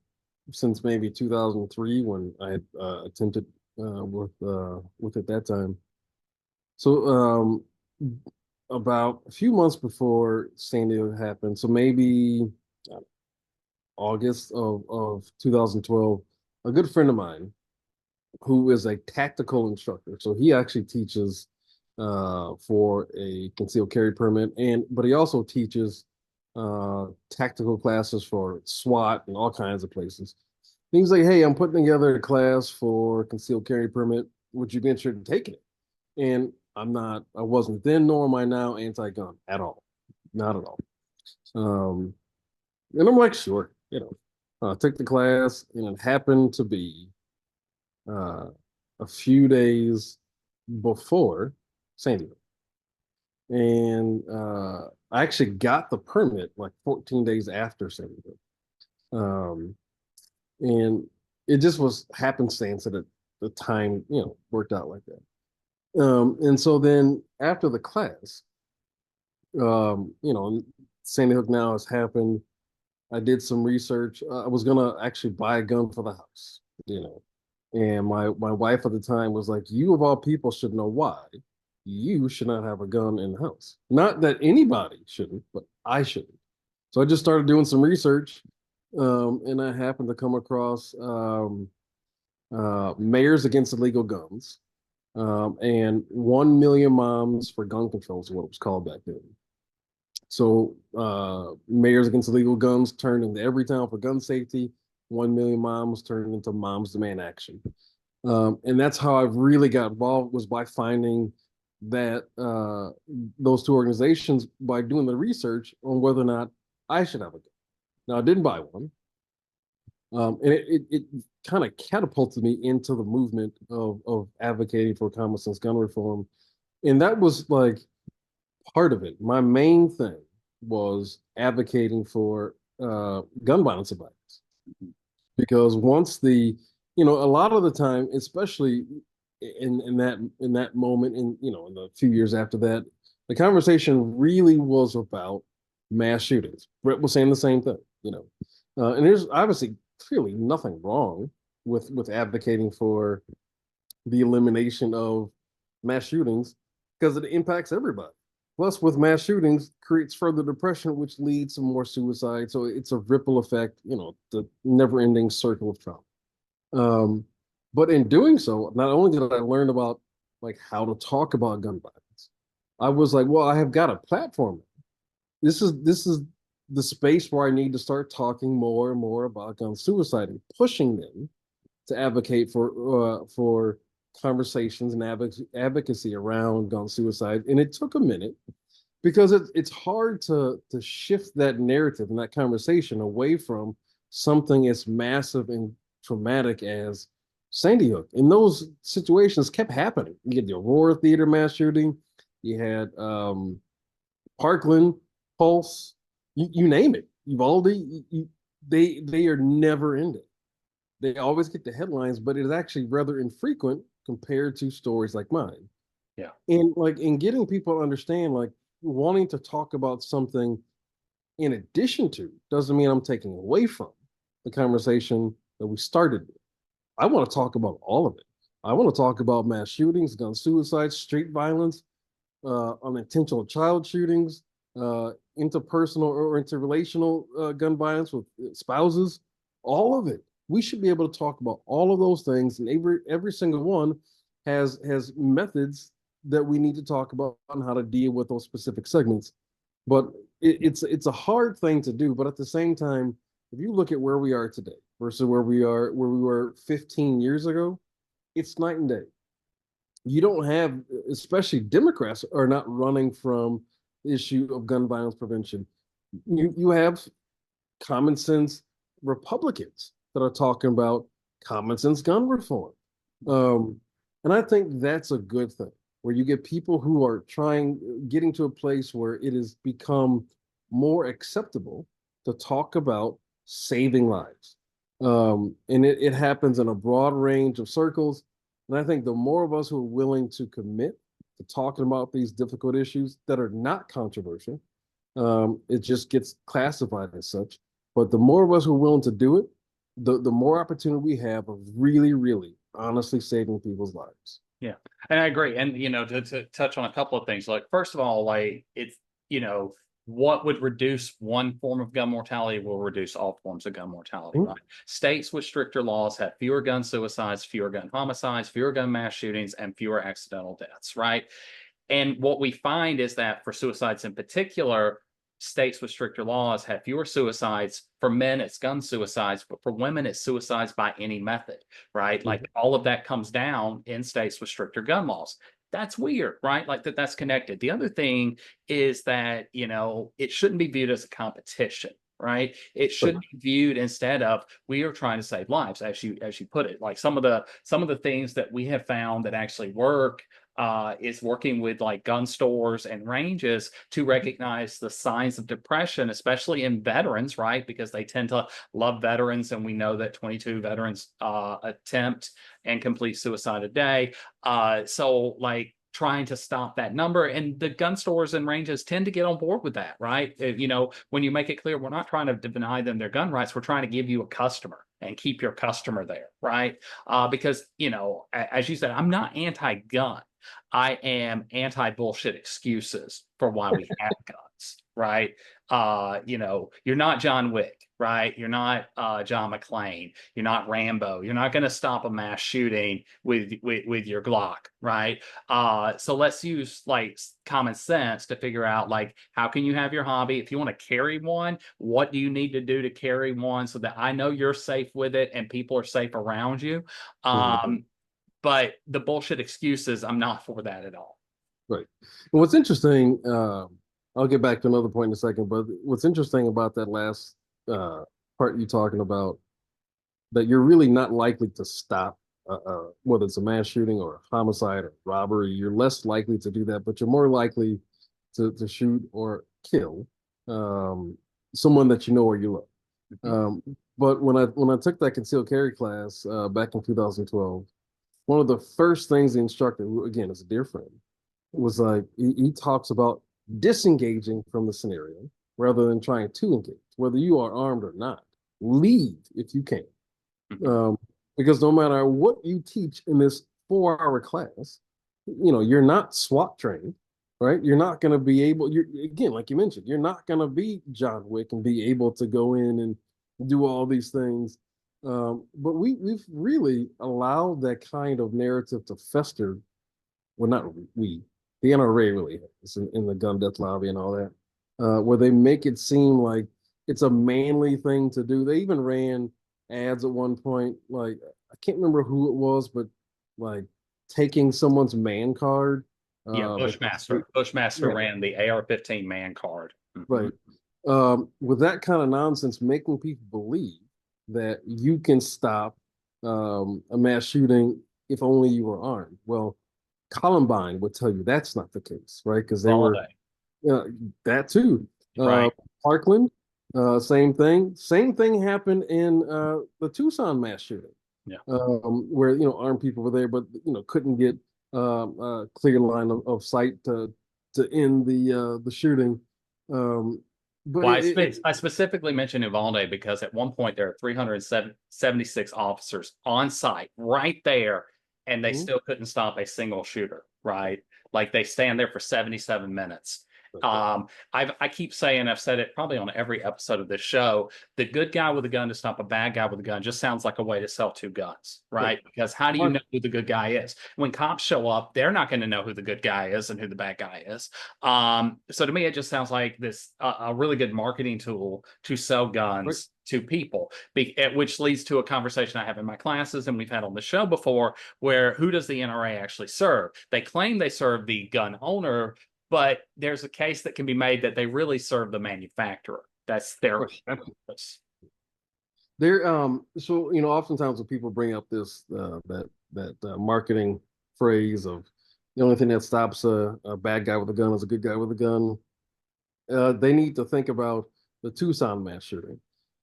since maybe 2003 when I had attempted with at that time. So about a few months before Sandy Hook happened, so maybe August of 2012, a good friend of mine who is a tactical instructor. So he actually teaches for a concealed carry permit, but he also teaches tactical classes for SWAT and all kinds of places. And he was like, "Hey, I'm putting together a class for concealed carry permit. Would you be interested in taking it?" And I wasn't then, nor am I now anti-gun at all. Not at all. And I'm like, sure, I took the class, and it happened to be a few days before Sandy Hook. And I actually got the permit like 14 days after Sandy Hook. And it just was happenstance that the time, worked out like that. And so then after the class, Sandy Hook now has happened. I did some research. I was gonna actually buy a gun for the house, and my wife at the time was like, "You of all people should know why you should not have a gun in the house. Not that anybody shouldn't, but I shouldn't." So I just started doing some research, and I happened to come across Mayors Against Illegal Guns, and 1 Million Moms for Gun Control is what it was called back then. So Mayors Against Illegal Guns turned into Everytown for Gun Safety. 1 Million Moms turned into Moms Demand Action. And that's how I really got involved, was by finding that those two organizations, by doing the research on whether or not I should have a gun. Now, I didn't buy one. And it kind of catapulted me into the movement of advocating for common sense gun reform. And that was like part of it. My main thing was advocating for gun violence awareness, because once a lot of the time, especially in that moment, in the few years after that, the conversation really was about mass shootings. Brett was saying the same thing, and there's obviously clearly nothing wrong with advocating for the elimination of mass shootings, because it impacts everybody. Plus, with mass shootings, creates further depression, which leads to more suicide. So it's a ripple effect, the never-ending circle of trauma. But in doing so, not only did I learn about like how to talk about gun violence, I was like, well, I have got a platform. This is the space where I need to start talking more and more about gun suicide and pushing them to advocate for conversations and advocacy around gun suicide. And it took a minute, because it's hard to shift that narrative and that conversation away from something as massive and traumatic as Sandy Hook. And those situations kept happening. You had the Aurora Theater mass shooting, you had Parkland, Pulse, you name it, Uvalde. They are never ending. They always get the headlines, but it is actually rather infrequent compared to stories like mine. Yeah. And like in getting people to understand, like wanting to talk about something in addition to doesn't mean I'm taking away from the conversation that we started with. I want to talk about all of it. I want to talk about mass shootings, gun suicides, street violence, unintentional child shootings, interpersonal or interrelational gun violence with spouses, all of it. We should be able to talk about all of those things, and every single one has methods that we need to talk about on how to deal with those specific segments. But it's a hard thing to do. But at the same time, if you look at where we are today versus where we were 15 years ago, it's night and day. You don't have, especially Democrats are not running from the issue of gun violence prevention. You have common sense Republicans that are talking about common sense gun reform. And I think that's a good thing, where you get people who are getting to a place where it has become more acceptable to talk about saving lives. And it happens in a broad range of circles. And I think the more of us who are willing to commit to talking about these difficult issues that are not controversial, it just gets classified as such. But the more of us who are willing to do it, the more opportunity we have of really, really honestly saving people's lives. Yeah, and I agree. And, to touch on a couple of things, like, first of all, like, it's, what would reduce one form of gun mortality will reduce all forms of gun mortality, right? States with stricter laws have fewer gun suicides, fewer gun homicides, fewer gun mass shootings, and fewer accidental deaths, right? And what we find is that for suicides in particular, states with stricter laws have fewer suicides. For men, it's gun suicides, but for women, it's suicides by any method, right? Like, all of that comes down in states with stricter gun laws. That's weird, right? Like, that's connected. The other thing is that, it shouldn't be viewed as a competition, right? It should be viewed instead of, we are trying to save lives, as you put it. Like, some of the things that we have found that actually work is working with, like, gun stores and ranges to recognize the signs of depression, especially in veterans, right? Because they tend to love veterans, and we know that 22 veterans attempt and complete suicide a day. So, like, trying to stop that number, and the gun stores and ranges tend to get on board with that, right? When you make it clear, we're not trying to deny them their gun rights, we're trying to give you a customer and keep your customer there, right? Because, as you said, I'm not anti-gun. I am anti-bullshit excuses for why we have guns, right? You're not John Wick, right? You're not John McClane. You're not Rambo. You're not going to stop a mass shooting with your Glock, right? So let's use, like, common sense to figure out, like, how can you have your hobby? If you want to carry one, what do you need to do to carry one so that I know you're safe with it and people are safe around you? But the bullshit excuses, I'm not for that at all. Right. And what's interesting, I'll get back to another point in a second, but what's interesting about that last part you're talking about, that you're really not likely to stop, whether it's a mass shooting or a homicide or robbery, you're less likely to do that, but you're more likely to shoot or kill someone that you know or you love. But when I took that concealed carry class back in 2012, one of the first things the instructor, who again is a dear friend, was like, he talks about disengaging from the scenario rather than trying to engage, whether you are armed or not. Leave if you can. Because no matter what you teach in this 4-hour class, you're not SWAT trained, right? You're not going to be able, again, like you mentioned, you're not going to be John Wick and be able to go in and do all these things. But we've really allowed that kind of narrative to fester. Well, not we, the NRA really has in the gun death lobby and all that, where they make it seem like it's a manly thing to do. They even ran ads at one point, like, I can't remember who it was, but like taking someone's man card. Bushmaster. Bushmaster ran the AR-15 man card. Right. With that kind of nonsense, making people believe that you can stop a mass shooting if only you were armed. Well, Columbine would tell you that's not the case, right? Because they were that too. Right. Parkland, same thing. Same thing happened in the Tucson mass shooting. Yeah. Where armed people were there, but couldn't get a clear line of sight to end the shooting. But well, I specifically mentioned Uvalde because at one point there are 376 officers on site right there and they Mhm. still couldn't stop a single shooter, right? Like they stand there for 77 minutes. Okay. I keep saying, I've said it probably on every episode of this show, the good guy with a gun to stop a bad guy with a gun just sounds like a way to sell two guns, right? Because how do you know who the good guy is? When cops show up, they're not going to know who the good guy is and who the bad guy is. So to me, it just sounds like this a really good marketing tool to sell guns to people, which leads to a conversation I have in my classes and we've had on the show before, where who does the NRA actually serve? They claim they serve the gun owner, but there's a case that can be made that they really serve the manufacturer. That's their purpose. There, so oftentimes when people bring up this marketing phrase of the only thing that stops a bad guy with a gun is a good guy with a gun, they need to think about the Tucson mass shooting.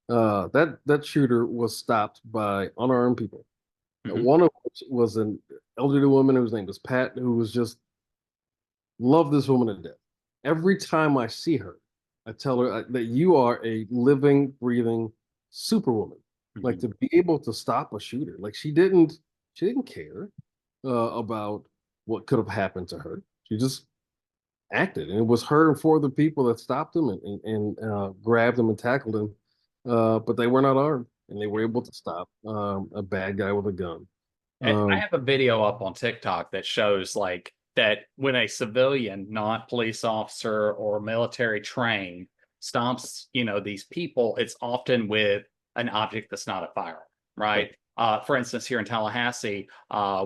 That shooter was stopped by unarmed people. One of which was an elderly woman whose name was Pat, who was just loved this woman to death. Every time I see her, I tell her that you are a living, breathing superwoman. Like to be able to stop a shooter, like she didn't care about what could have happened to her. She just acted, and it was her and four other people that stopped him and grabbed him and tackled him. But they were not armed, and they were able to stop a bad guy with a gun. And I have a video up on TikTok that shows like that when a civilian, not police officer or military trained, stomps, these people, it's often with an object that's not a firearm, right? For instance, here in Tallahassee,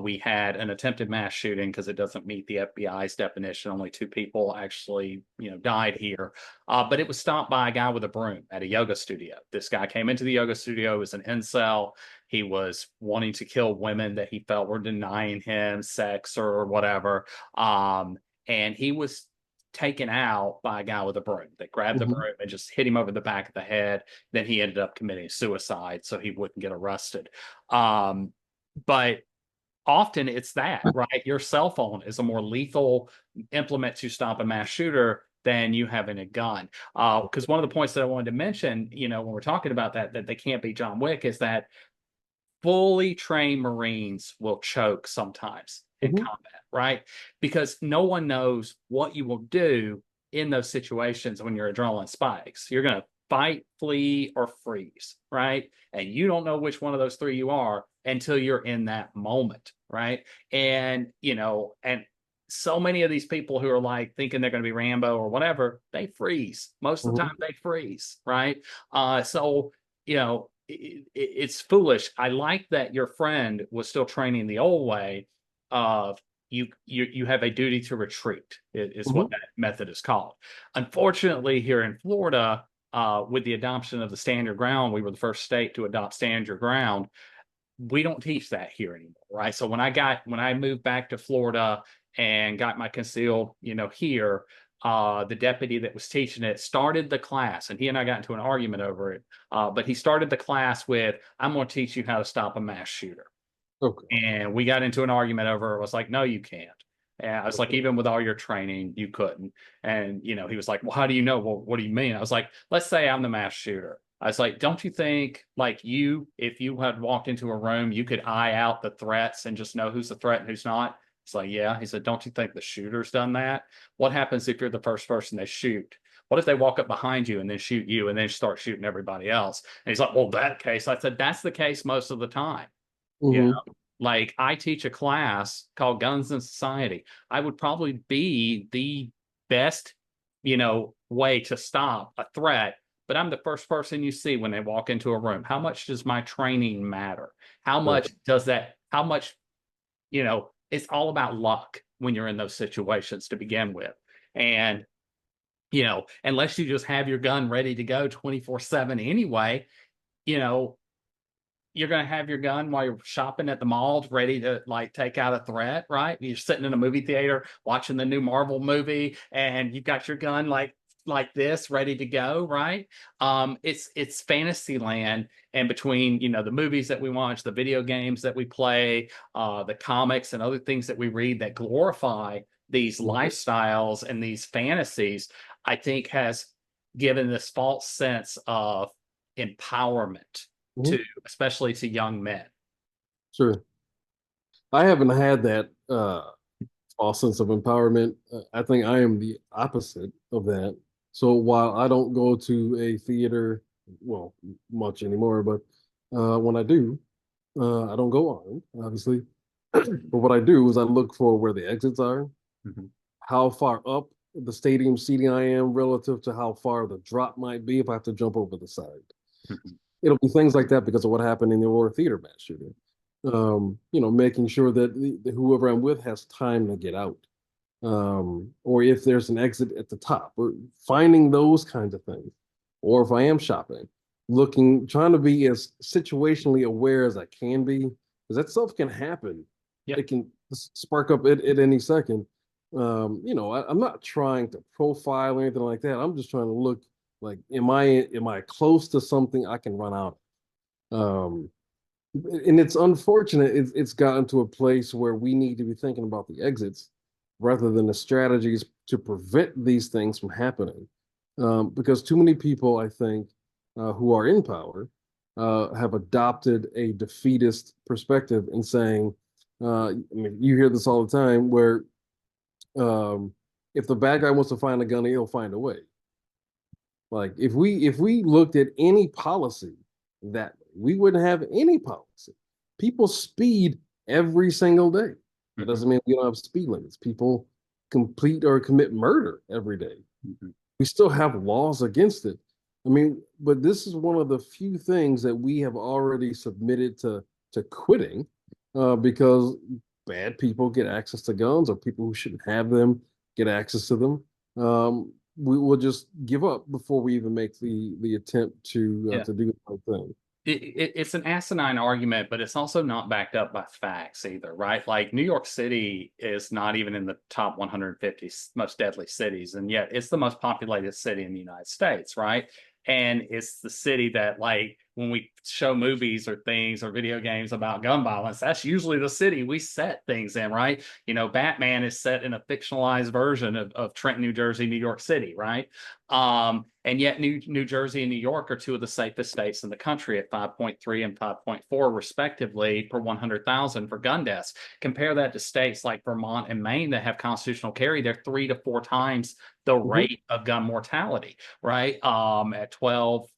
we had an attempted mass shooting because it doesn't meet the FBI's definition. Only 2 people actually, died here. But it was stopped by a guy with a broom at a yoga studio. This guy came into the yoga studio, was an incel. He was wanting to kill women that he felt were denying him sex or whatever. And he was taken out by a guy with a broom that grabbed the broom and just hit him over the back of the head. Then he ended up committing suicide so he wouldn't get arrested. But often it's that, right? Your cell phone is a more lethal implement to stop a mass shooter than you having a gun. Because one of the points that I wanted to mention, when we're talking about that they can't be John Wick, is that fully trained Marines will choke sometimes in combat, right? Because no one knows what you will do in those situations when your adrenaline spikes. You're going to fight, flee, or freeze, right? And you don't know which one of those 3 you are until you're in that moment, right? And, and so many of these people who are like thinking they're going to be Rambo or whatever, they freeze. Most of the time they freeze, right? So, it's foolish. I like that your friend was still training the old way of you have a duty to retreat is what that method is called. Unfortunately, here in Florida, with the adoption of the stand your ground, we were the first state to adopt stand your ground. We don't teach that here anymore, right? So when I moved back to Florida and got my concealed, here, the deputy that was teaching it started the class, and he and I got into an argument over it. But he started the class with, "I'm going to teach you how to stop a mass shooter." Okay. And we got into an argument over it. I was like, "No, you can't." And I was like, "Even with all your training, you couldn't." And he was like, "Well, how do you know?" "Well, what do you mean?" I was like, "Let's say I'm the mass shooter." I was like, "Don't you think, like if you had walked into a room, you could eye out the threats and just know who's the threat and who's not?" It's like, "Yeah." He said, "Don't you think the shooter's done that? What happens if you're the first person they shoot? What if they walk up behind you and then shoot you and then start shooting everybody else?" And he's like, "Well, that case," I said, "that's the case most of the time." Like I teach a class called Guns in Society. I would probably be the best, way to stop a threat, but I'm the first person you see when they walk into a room. How much does my training matter? How much how much, it's all about luck when you're in those situations to begin with. And, unless you just have your gun ready to go 24/7 anyway, you know, you're going to have your gun while you're shopping at the mall, ready to like take out a threat, right? You're sitting in a movie theater watching the new Marvel movie, and you've got your gun like this, ready to go, right? It's fantasy land, and between the movies that we watch, the video games that we play, the comics and other things that we read that glorify these lifestyles and these fantasies, I think has given this false sense of empowerment to especially to young men. Sure. I haven't had that false sense of empowerment. I think I am the opposite of that. So while I don't go to a theater, well, much anymore, but when I do, I don't go on, obviously. But what I do is I look for where the exits are, Mhm. how far up the stadium seating I am relative to how far the drop might be if I have to jump over the side. Mhm. It'll be things like that because of what happened in the Aurora Theater mass shooting. Making sure that whoever I'm with has time to get out, or if there's an exit at the top, or finding those kinds of things. Or if I am shopping, trying to be as situationally aware as I can be, because that stuff can happen. Yeah. It can spark up at any second. I'm not trying to profile or anything like that. I'm just trying to look like, am I close to something I can run out? Um, and it's unfortunate it's gotten to a place where we need to be thinking about the exits rather than the strategies to prevent these things from happening. Because too many people, I think, who are in power, have adopted a defeatist perspective in saying, I mean, you hear this all the time, where if the bad guy wants to find a gun, he'll find a way. Like if we looked at any policy that we wouldn't have any policy. People speed every single day. That Mhm. doesn't mean we don't have speed limits. People complete or commit murder every day. Mhm. We still have laws against it. I mean, but this is one of the few things that we have already submitted to quitting, because bad people get access to guns, or people who shouldn't have them get access to them. We will just give up before we even make the attempt Yeah. to do the right thing. It's an asinine argument, but it's also not backed up by facts either, right? Like New York City is not even in the top 150 most deadly cities, and yet it's the most populated city in the United States, right? And it's the city that, like, when we show movies or things or video games about gun violence, that's usually the city we set things in, right? Batman is set in a fictionalized version of Trenton, New Jersey, New York City, right? And yet New Jersey and New York are two of the safest states in the country at 5.3 and 5.4 respectively per 100,000 for gun deaths. Compare that to states like Vermont and Maine that have constitutional carry. They're 3 to 4 times the rate of gun mortality, right? At 12,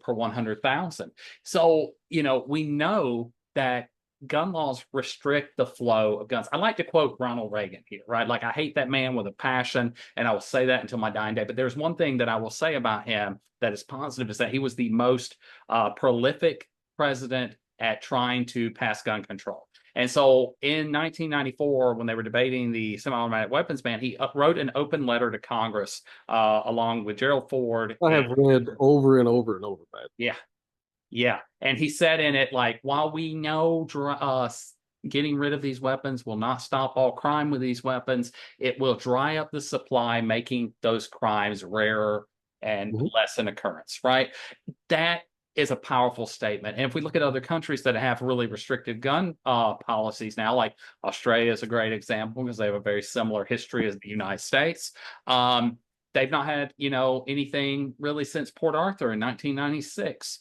per 100,000. So, we know that gun laws restrict the flow of guns. I like to quote Ronald Reagan here, right? Like, I hate that man with a passion, and I will say that until my dying day. But there's one thing that I will say about him that is positive, is that he was the most prolific president at trying to pass gun control. And so in 1994, when they were debating the semi-automatic weapons ban, he wrote an open letter to Congress, along with Gerald Ford. I have read over and over and over that. Yeah. Yeah. And he said in it, like, while we know getting rid of these weapons will not stop all crime with these weapons, it will dry up the supply, making those crimes rarer and less an occurrence, right? That is a powerful statement. And if we look at other countries that have really restricted gun policies now, like Australia is a great example because they have a very similar history as the United States. They've not had, anything really since Port Arthur in 1996.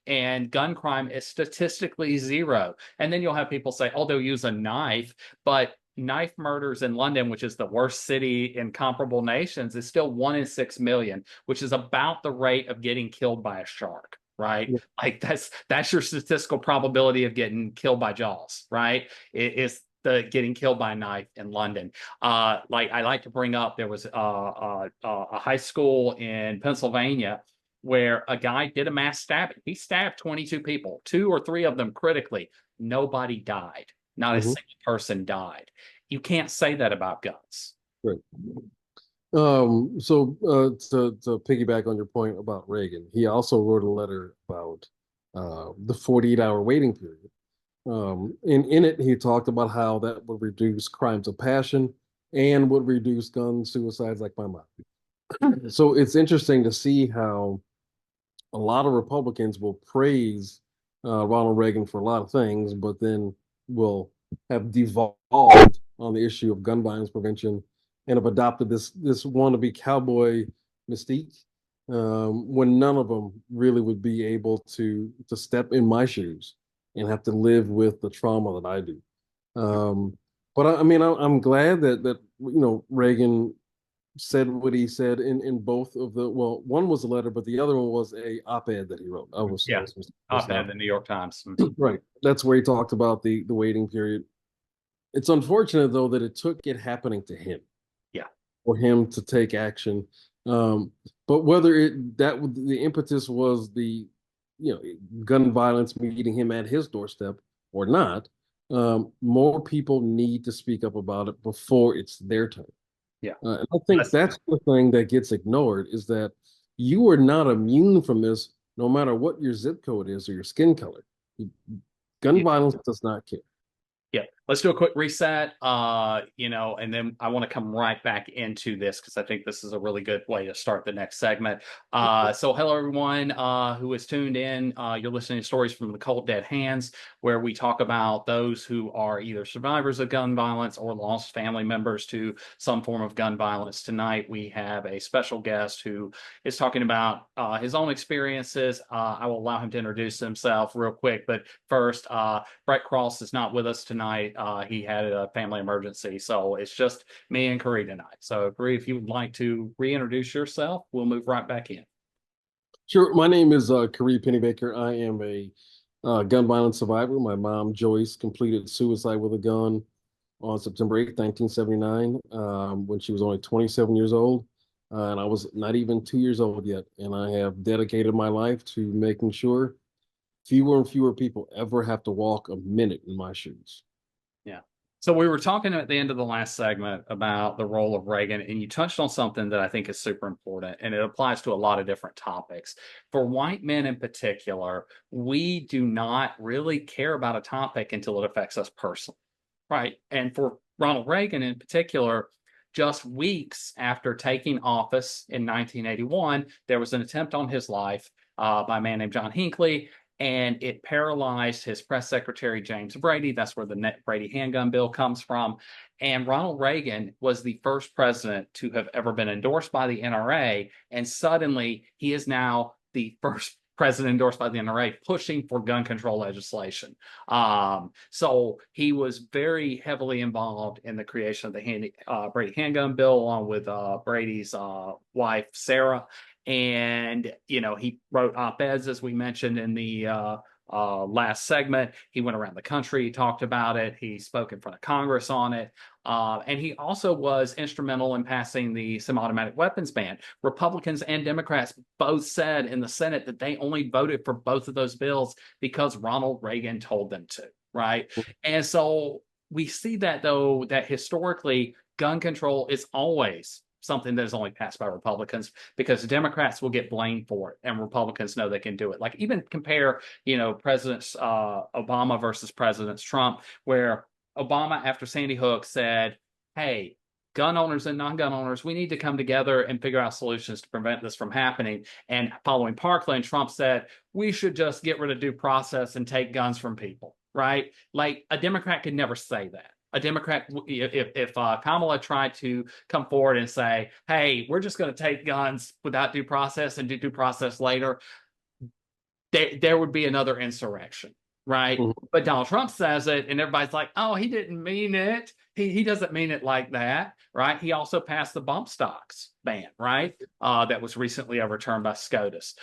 And gun crime is statistically zero. And then you'll have people say, oh, they'll use a knife, but knife murders in London, which is the worst city in comparable nations, is still 1 in 6 million, which is about the rate of getting killed by a shark, right? Yeah. Like that's your statistical probability of getting killed by Jaws, right? It is the getting killed by a knife in London. Like I like to bring up, there was a high school in Pennsylvania where a guy did a mass stabbing. He stabbed 22 people, 2 or 3 of them critically. Nobody died. Not a single person died. You can't say that about guns. Right. So to piggyback on your point about Reagan, he also wrote a letter about the 48-hour waiting period. In it, he talked about how that would reduce crimes of passion and would reduce gun suicides like my mom. So it's interesting to see how a lot of Republicans will praise Ronald Reagan for a lot of things, but then will have devolved on the issue of gun violence prevention and have adopted this wannabe cowboy mystique, when none of them really would be able to step in my shoes and have to live with the trauma that I do. But I mean, I'm glad that Reagan said what he said in both of the, well, one was a letter, but the other one was a op-ed that he wrote. I Yeah, was up in the New York Times. right. That's where he talked about the waiting period. It's unfortunate though that it took it happening to him Yeah, for him to take action. Um, but whether the impetus was the gun violence meeting him at his doorstep or not, more people need to speak up about it before it's their turn. yeah. And I think That's that's the thing that gets ignored is that you are not immune from this, no matter what your zip code is or your skin color. Gun yeah. violence does not care. Yeah, let's do a quick reset. And then I want to come right back into this because I think this is a really good way to start the next segment. So hello everyone who is tuned in. You're listening to Stories from the Cold Dead Hands, where we talk about those who are either survivors of gun violence or lost family members to some form of gun violence. Tonight we have a special guest who is talking about his own experiences. I will allow him to introduce himself real quick, but first, Brett Cross is not with us tonight. He had a family emergency, so it's just me and Khary tonight. So, Khary, if you would like to reintroduce yourself, we'll move right back in. Sure. My name is Khary Penebaker. I am a gun violence survivor. My mom, Joyce, completed suicide with a gun on September 8th, 1979, when she was only 27 years old. And I was not even 2 years old yet. And I have dedicated my life to making sure fewer and fewer people ever have to walk a minute in my shoes. Yeah. So we were talking at the end of the last segment about the role of Reagan, and you touched on something that I think is super important, and it applies to a lot of different topics. For white men in particular, we do not really care about a topic until it affects us personally, right? And for Ronald Reagan in particular, just weeks after taking office in 1981, there was an attempt on his life by a man named John Hinckley, and it paralyzed his press secretary, James Brady. That's where the Brady handgun bill comes from. And Ronald Reagan was the first president to have ever been endorsed by the NRA. And suddenly he is now the first president endorsed by the NRA pushing for gun control legislation. So he was very heavily involved in the creation of the Brady handgun bill, along with Brady's wife, Sarah. And, he wrote op-eds, as we mentioned in the last segment. He went around the country, he talked about it, he spoke in front of Congress on it. And he also was instrumental in passing the semi-automatic weapons ban. Republicans and Democrats both said in the Senate that they only voted for both of those bills because Ronald Reagan told them to, right? And so we see that, though, that historically gun control is always something that is only passed by Republicans because Democrats will get blamed for it and Republicans know they can do it. Like even compare, Presidents Obama versus Presidents Trump, where Obama after Sandy Hook said, hey, gun owners and non-gun owners, we need to come together and figure out solutions to prevent this from happening. And following Parkland, Trump said, we should just get rid of due process and take guns from people, right? Like a Democrat could never say that. A Democrat, if Kamala tried to come forward and say, hey, we're just going to take guns without due process and do due process later, there would be another insurrection, right? Mm-hmm. But Donald Trump says it, and everybody's like, oh, he didn't mean it. He doesn't mean it like that, right? He also passed the bump stocks ban, right? That was recently overturned by SCOTUS.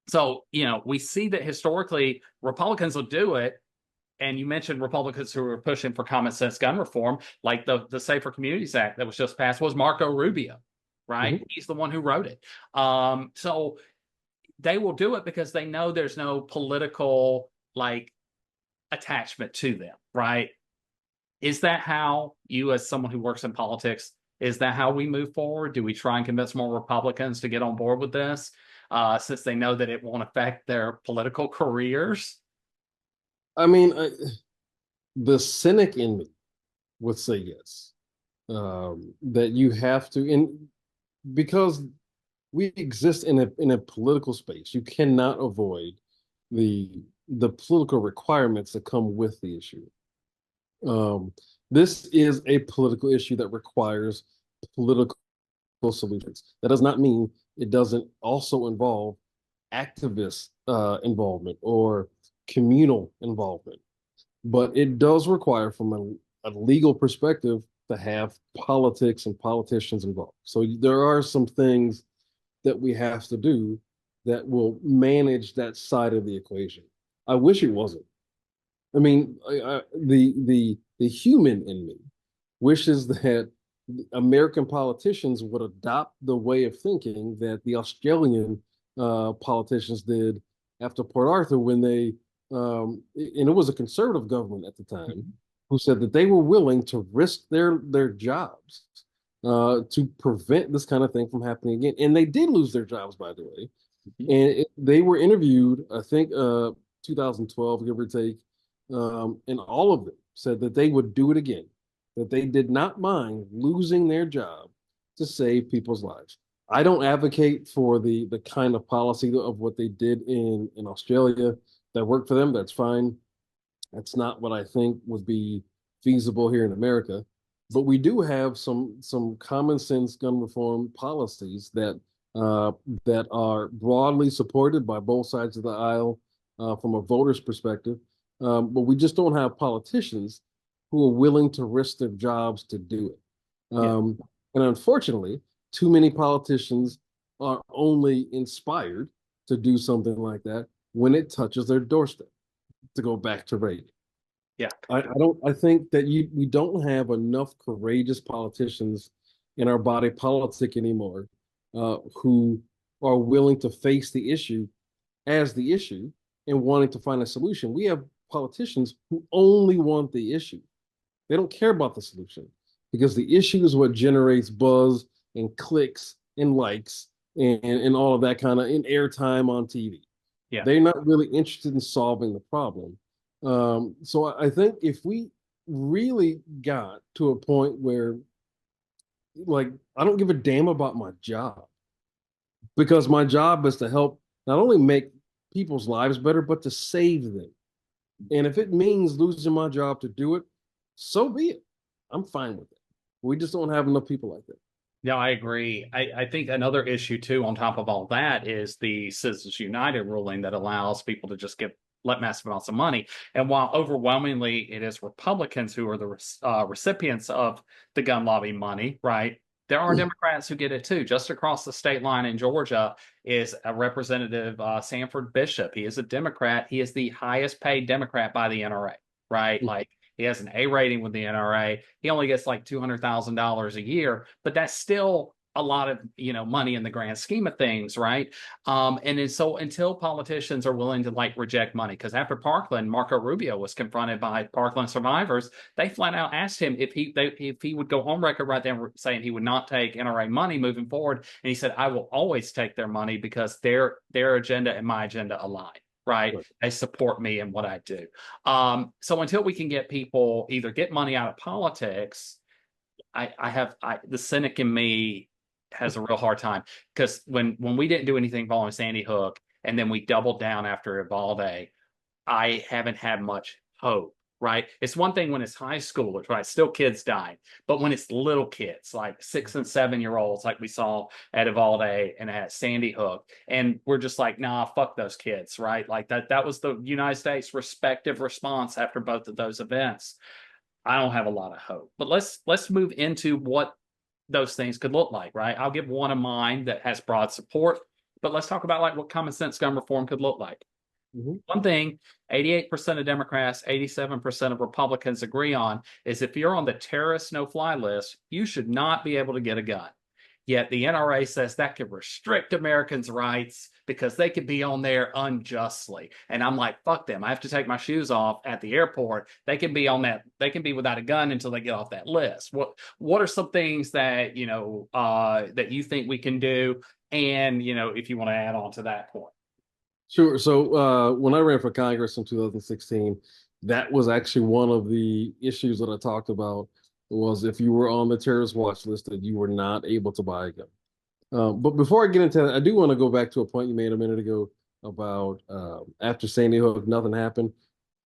So, we see that historically Republicans will do it. And you mentioned Republicans who were pushing for common sense gun reform, like the Safer Communities Act that was just passed was Marco Rubio, right? Mm-hmm. He's the one who wrote it. So they will do it because they know there's no political attachment to them, right? Is that how you, as someone who works in politics, is that how we move forward? Do we try and convince more Republicans to get on board with this since they know that it won't affect their political careers? I mean, the cynic in me would say yes, that you have to, and because we exist in a political space, you cannot avoid the political requirements that come with the issue. This is a political issue that requires political solutions. That does not mean it doesn't also involve activist involvement or communal involvement. but it does require, from a legal perspective, to have politics and politicians involved. So there are some things that we have to do that will manage that side of the equation. I wish it wasn't. I mean, the human in me wishes that American politicians would adopt the way of thinking that the Australian politicians did after Port Arthur, when they and it was a conservative government at the time who said that they were willing to risk their jobs to prevent this kind of thing from happening again. And they did lose their jobs, by the way. And they were interviewed, I think, 2012, give or take, and all of them said that they would do it again, that they did not mind losing their job to save people's lives. I don't advocate for the kind of policy of what they did in Australia that worked for them. That's fine. That's not what I think would be feasible here in America. But we do have some common sense gun reform policies that that are broadly supported by both sides of the aisle from a voter's perspective. But we just don't have politicians who are willing to risk their jobs to do it. And unfortunately, too many politicians are only inspired to do something like that when it touches their doorstep. To go back to Reagan. Yeah. I think that we don't have enough courageous politicians in our body politic anymore who are willing to face the issue as the issue and wanting to find a solution. We have politicians who only want the issue. They don't care about the solution because the issue is what generates buzz and clicks and likes and all of that kind of in airtime on TV. Yeah. They're not really interested in solving the problem. So I think if we really got to a point where, like, I don't give a damn about my job, because my job is to help not only make people's lives better, but to save them. And if it means losing my job to do it, so be it. I'm fine with it. We just don't have enough people like that. No, I agree. I think another issue too, on top of all that, is the Citizens United ruling that allows people to just let massive amounts of money. And while overwhelmingly it is Republicans who are the recipients of the gun lobby money, right? There are Democrats who get it too. Just across the state line in Georgia is a Representative Sanford Bishop. He is a Democrat. He is the highest paid Democrat by the NRA, right? Like, he has an A rating with the NRA. He only gets like $200,000 a year, but that's still a lot of money in the grand scheme of things, right? And so until politicians are willing to like reject money, because after Parkland, Marco Rubio was confronted by Parkland survivors. They flat out asked him if he would go on record right there saying he would not take NRA money moving forward, and he said, "I will always take their money because their agenda and my agenda align." Right? They support me in what I do. So until we can get people either get money out of politics, the cynic in me has a real hard time, because when we didn't do anything following Sandy Hook and then we doubled down after Uvalde, I haven't had much hope. Right? It's one thing when it's high schoolers, right? Still kids dying. But when it's little kids, like 6 and 7 year olds, like we saw at Uvalde and at Sandy Hook, and we're just like, nah, fuck those kids, right? Like that was the United States' respective response after both of those events. I don't have a lot of hope. But let's move into what those things could look like, right? I'll give one of mine that has broad support, but let's talk about like what common sense gun reform could look like. One thing 88% of Democrats, 87% of Republicans agree on is if you're on the terrorist no-fly list, you should not be able to get a gun. Yet the NRA says that could restrict Americans' rights because they could be on there unjustly. And I'm like, fuck them. I have to take my shoes off at the airport. They can be on that. They can be without a gun until they get off that list. What are some things that that you think we can do? And if you want to add on to that point. Sure. So when I ran for Congress in 2016, that was actually one of the issues that I talked about, was if you were on the terrorist watch list, that you were not able to buy a gun. But before I get into that, I do want to go back to a point you made a minute ago about after Sandy Hook, nothing happened.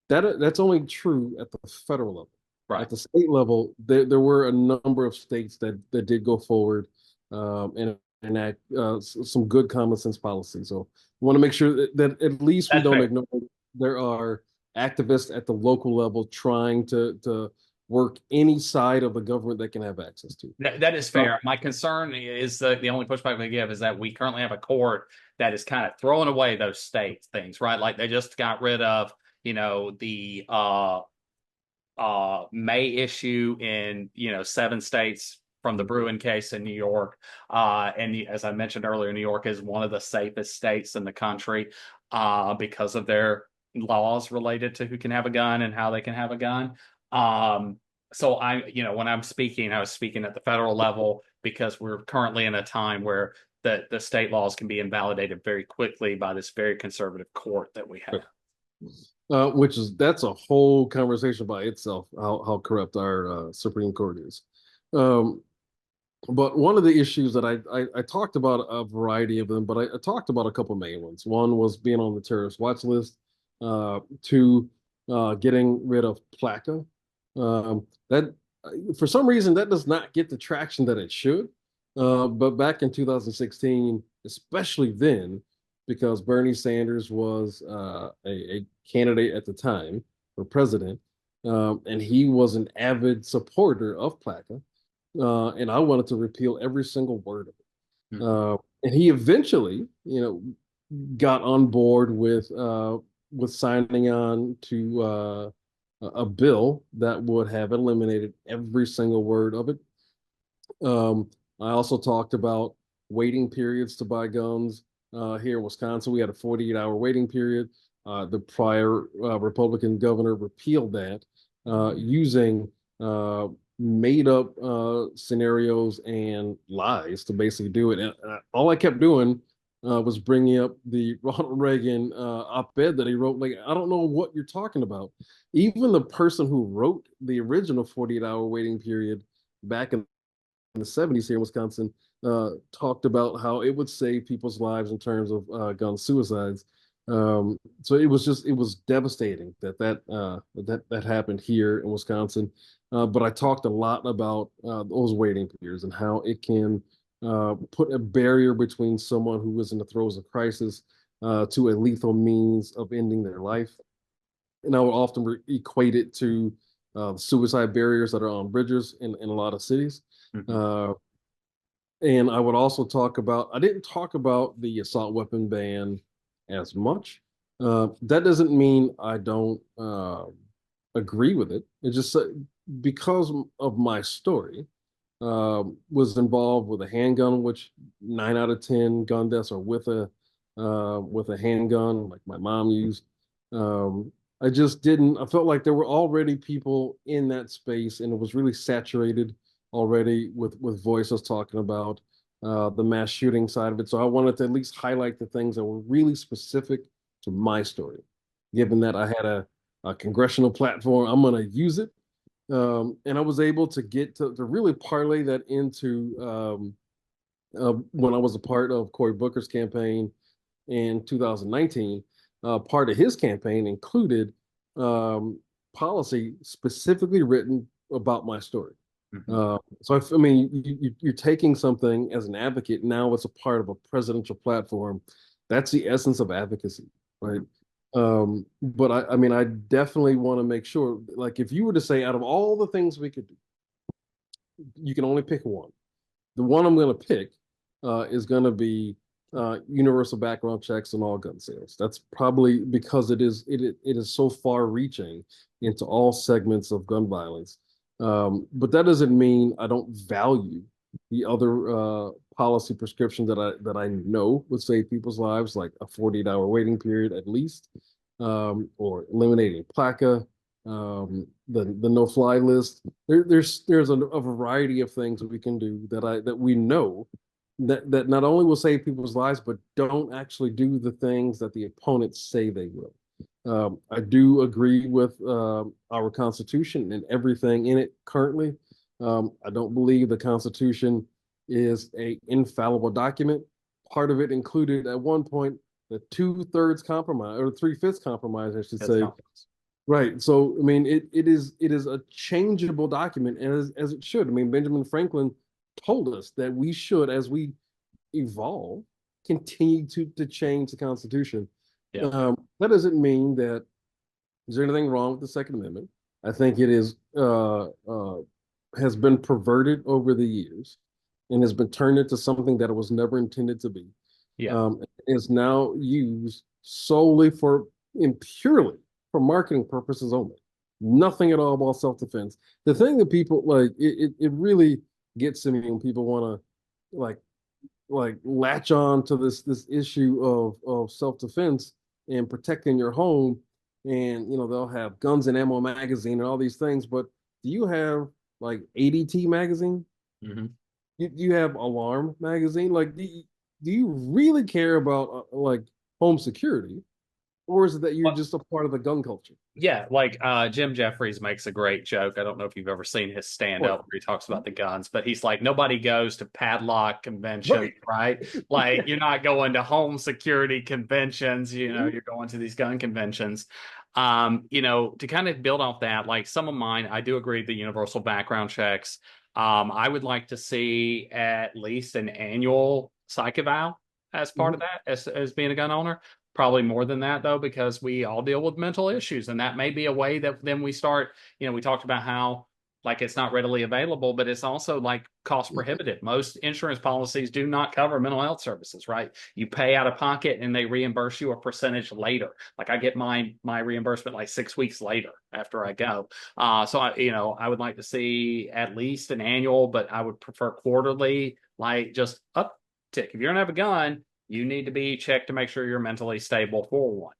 That's only true at the federal level. Right. At the state level, there were a number of states that did go forward and enact some good common sense policy. So I want to make sure that at least we don't ignore there are activists at the local level trying to work any side of the government they can have access to. That is fair. My concern is the only pushback we give is that we currently have a court that is kind of throwing away those state things, right? Like they just got rid of, the May issue in 7 states from the Bruin case in New York. And as I mentioned earlier, New York is one of the safest states in the country because of their laws related to who can have a gun and how they can have a gun. So when I'm speaking, I was speaking at the federal level because we're currently in a time where the state laws can be invalidated very quickly by this very conservative court that we have. That's a whole conversation by itself, how corrupt our Supreme Court is. But one of the issues that I talked about a variety of them, but I talked about a couple main ones. One was being on the terrorist watch list. 2, getting rid of PLACA. That for some reason that does not get the traction that it should. But back in 2016, especially then, because Bernie Sanders was a candidate at the time for president, and he was an avid supporter of PLACA, and I wanted to repeal every single word of it. Mm-hmm. And he eventually, got on board with signing on to a bill that would have eliminated every single word of it. I also talked about waiting periods to buy guns. Here in Wisconsin, we had a 48-hour waiting period. The prior Republican governor repealed that using made up scenarios and lies to basically do it. And all I kept doing was bringing up the Ronald Reagan op-ed that he wrote. Like, I don't know what you're talking about. Even the person who wrote the original 48-hour waiting period back in the 70s here in Wisconsin talked about how it would save people's lives in terms of gun suicides. So it was devastating that happened here in Wisconsin. But I talked a lot about those waiting periods and how it can put a barrier between someone who is in the throes of crisis to a lethal means of ending their life. And I would often equate it to suicide barriers that are on bridges in a lot of cities. Mm-hmm. And I would also I didn't talk about the assault weapon ban as much. That doesn't mean I don't agree with it. It's just because of my story, was involved with a handgun, which 9 out of 10 gun deaths are with a handgun, like my mom used. I felt like there were already people in that space, and it was really saturated already with voices talking about the mass shooting side of it. So I wanted to at least highlight the things that were really specific to my story. Given that I had a congressional platform, I'm going to use it. And I was able to get to really parlay that into when I was a part of Cory Booker's campaign in 2019. Part of his campaign included policy specifically written about my story. Mm-hmm. So I mean, you're taking something as an advocate. Now it's a part of a presidential platform. That's the essence of advocacy, right? But I mean, I definitely want to make sure, like, if you were to say out of all the things we could do, you can only pick one. The one I'm going to pick is going to be universal background checks on all gun sales. That's probably because it is so far reaching into all segments of gun violence. But that doesn't mean I don't value the other policy prescription that I know would save people's lives, like a 48-hour waiting period at least, or eliminating PLACA, the no-fly list. There's a variety of things that we can do that we know that not only will save people's lives, but don't actually do the things that the opponents say they will. I do agree with our Constitution and everything in it currently. I don't believe the Constitution is an infallible document. Part of it included at one point the 2/3 compromise, or 3/5 compromise, I should say. Right. So I mean, it is a changeable document, and as it should. I mean, Benjamin Franklin told us that we should, as we evolve, continue to change the Constitution. Yeah. That doesn't mean that Is there anything wrong with the Second Amendment? I think it is has been perverted over the years and has been turned into something that it was never intended to be. Yeah. Is now used solely for and purely for marketing purposes only. Nothing at all about self-defense. The thing that people like, it really gets to me when people want to like latch on to this issue of self-defense and protecting your home. And they'll have guns and ammo magazine and all these things, but do you have like ADT magazine? Mm-hmm. You have alarm magazine? Like, do you really care about like home security, or is it that you're just a part of the gun culture? Yeah, like Jim Jeffries makes a great joke. I don't know if you've ever seen his stand-up where he talks about the guns, but he's like, nobody goes to padlock conventions, right? Like, you're not going to home security conventions, you're going to these gun conventions. To kind of build off that, like some of mine, I do agree the universal background checks. I would like to see at least an annual psych eval as part of that, as being a gun owner. Probably more than that, though, because we all deal with mental issues. And that may be a way that then we start, we talked about how like it's not readily available, but it's also like cost prohibitive. Most insurance policies do not cover mental health services, right? You pay out of pocket and they reimburse you a percentage later. Like I get my reimbursement like 6 weeks later after I go. So I would like to see at least an annual, but I would prefer quarterly, like just uptick. If you don't have a gun, you need to be checked to make sure you're mentally stable for one.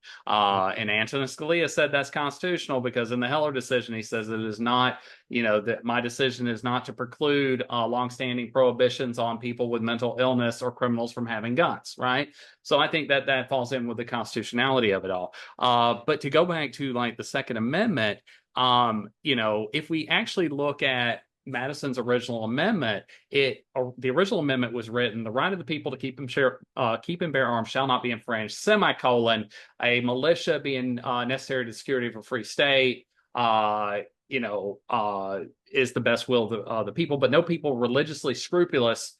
And Antonin Scalia said that's constitutional because in the Heller decision, he says it is not, that my decision is not to preclude longstanding prohibitions on people with mental illness or criminals from having guns, right? So I think that falls in with the constitutionality of it all. But to go back to like the Second Amendment, if we actually look at Madison's original amendment, the original amendment was written: the right of the people to keep and bear arms shall not be infringed, semicolon, a militia being necessary to the security of a free state, is the best will of the people, but no people religiously scrupulous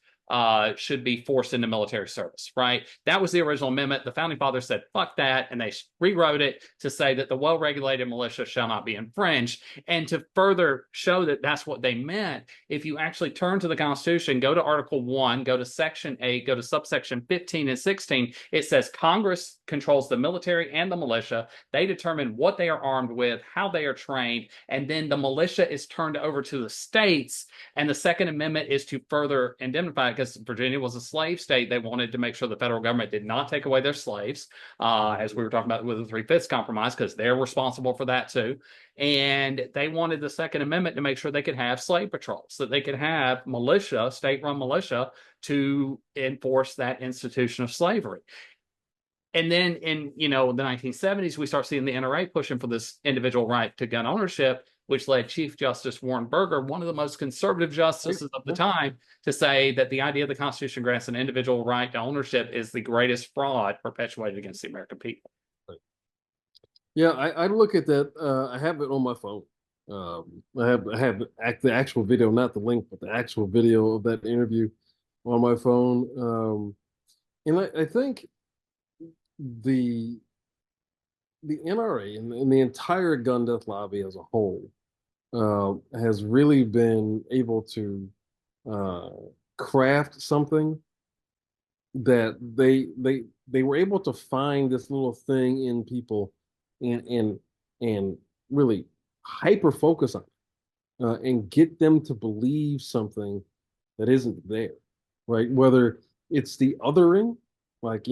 should be forced into military service, right? That was the original amendment. The founding fathers said, fuck that. And they rewrote it to say that the well-regulated militia shall not be infringed. And to further show that that's what they meant, if you actually turn to the Constitution, go to Article 1, go to Section 8, go to subsection 15 and 16, it says Congress controls the military and the militia. They determine what they are armed with, how they are trained, and then the militia is turned over to the states. And the Second Amendment is to further indemnify, because Virginia was a slave state. They wanted to make sure the federal government did not take away their slaves, as we were talking about with the 3/5 compromise, because they're responsible for that too. And they wanted the Second Amendment to make sure they could have slave patrols, that they could have militia, state-run militia, to enforce that institution of slavery. And then in the 1970s, we start seeing the NRA pushing for this individual right to gun ownership, which led Chief Justice Warren Burger, one of the most conservative justices of the time, to say that the idea of the Constitution grants an individual right to ownership is the greatest fraud perpetuated against the American people. Yeah, I look at that. I have it on my phone. I have the actual video, not the link, but the actual video of that interview on my phone. And I think the NRA and the entire gun death lobby as a whole has really been able to craft something that they were able to find this little thing in people and really hyper focus on it, and get them to believe something that isn't there, right? Whether it's the othering, like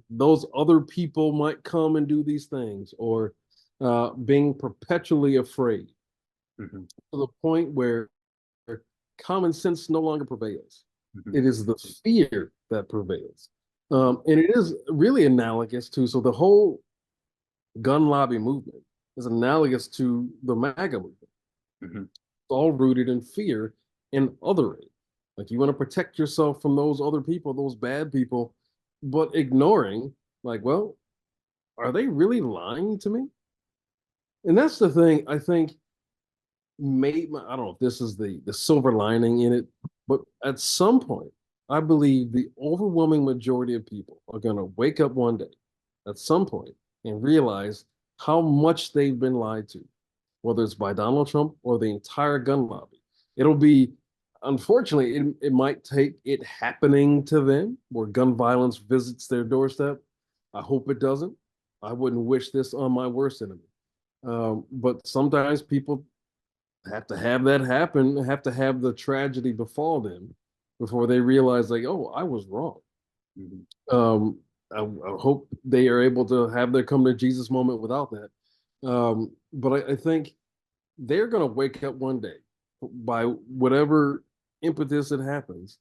those other people might come and do these things, or being perpetually afraid to the point where common sense no longer prevails. It is the fear that prevails. And it is really analogous to, so the whole gun lobby movement is analogous to the MAGA movement. It's all rooted in fear and othering. Like, you want to protect yourself from those other people, those bad people, but ignoring, like, well, are they really lying to me? And that's the thing I think made I don't know if this is the silver lining in it, but at some point, I believe the overwhelming majority of people are going to wake up one day at some point and realize how much they've been lied to, whether it's by Donald Trump or the entire gun lobby. It'll be, unfortunately, it might take it happening to them where gun violence visits their doorstep. I hope it doesn't. I wouldn't wish this on my worst enemy. But sometimes people have to have that happen, have to have the tragedy befall them before they realize, like, oh, I was wrong. I hope they are able to have their come to Jesus moment without that. But I think they're going to wake up one day by whatever impetus it happens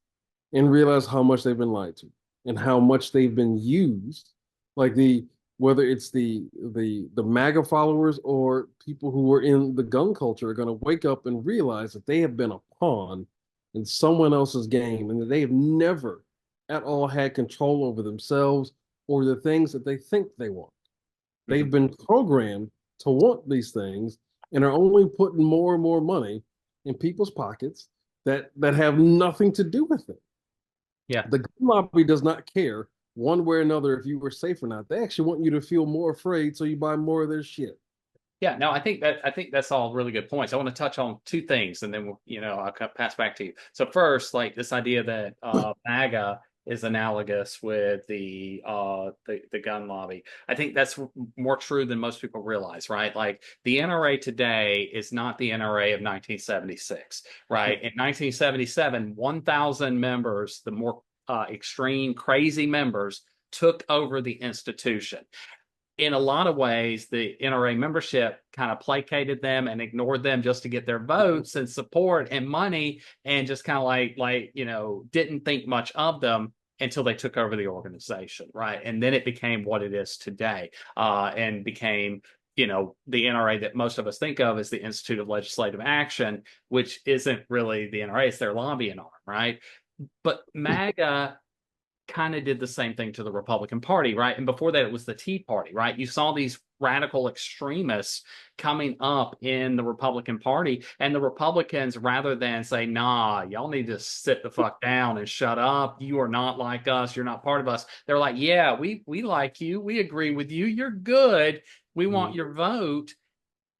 and realize how much they've been lied to and how much they've been used. Like whether it's the MAGA followers or people who are in the gun culture are going to wake up and realize that they have been a pawn in someone else's game and that they have never at all had control over themselves or the things that they think they want. They've been programmed to want these things and are only putting more and more money in people's pockets that have nothing to do with it. Yeah. The gun lobby does not care one way or another if you were safe or not. They actually want you to feel more afraid so you buy more of their shit. Yeah, no, I think that's all really good points. I want to touch on two things, and then I'll pass back to you. So first, like this idea that MAGA is analogous with the gun lobby. I think that's more true than most people realize, right? Like the NRA today is not the NRA of 1976, right? In 1977, 1,000 members, the more extreme, crazy members, took over the institution. In a lot of ways, the NRA membership kind of placated them and ignored them just to get their votes and support and money, and just kind of like didn't think much of them until they took over the organization, right? And then it became what it is today, and became the NRA that most of us think of as the Institute of Legislative Action, which isn't really the NRA; it's their lobbying arm, right? But MAGA kind of did the same thing to the Republican Party, right? And before that, it was the Tea Party, right? You saw these radical extremists coming up in the Republican Party, and the Republicans, rather than say, nah, y'all need to sit the fuck down and shut up. You are not like us. You're not part of us. They're like, yeah, we like you. We agree with you. You're good. We want your vote.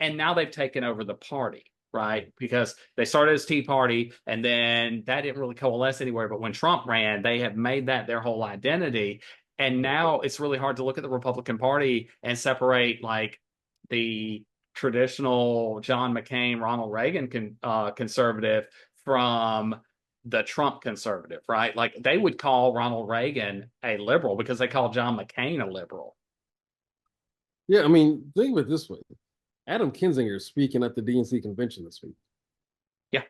And now they've taken over the party. Right, because they started as Tea Party, and then that didn't really coalesce anywhere. But when Trump ran, they have made that their whole identity, and now it's really hard to look at the Republican Party and separate like the traditional John McCain, Ronald Reagan conservative from the Trump conservative. Right, like they would call Ronald Reagan a liberal because they call John McCain a liberal. Yeah, I mean, think of it this way. Adam Kinzinger is speaking at the DNC convention this week. Yeah.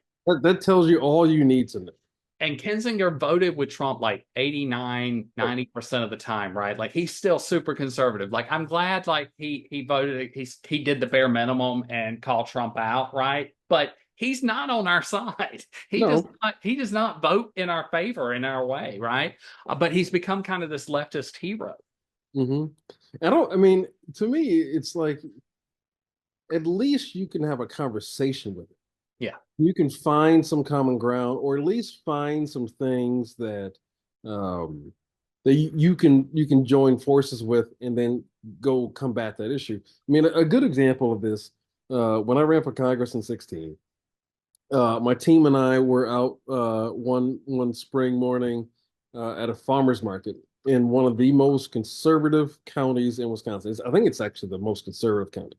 That tells you all you need to know. And Kinzinger voted with Trump like 89, 90% of the time, right? Like he's still super conservative. Like I'm glad like he voted, he did the bare minimum and called Trump out, right? But he's not on our side. He does not vote in our favor in our way, right? But he's become kind of this leftist hero. I mean, to me, it's like, at least you can have a conversation with it. Yeah. You can find some common ground, or at least find some things that that you can join forces with and then go combat that issue. I mean, a good example of this, when I ran for Congress in 2016, my team and I were out one spring morning at a farmer's market in one of the most conservative counties in Wisconsin. I think it's actually the most conservative county.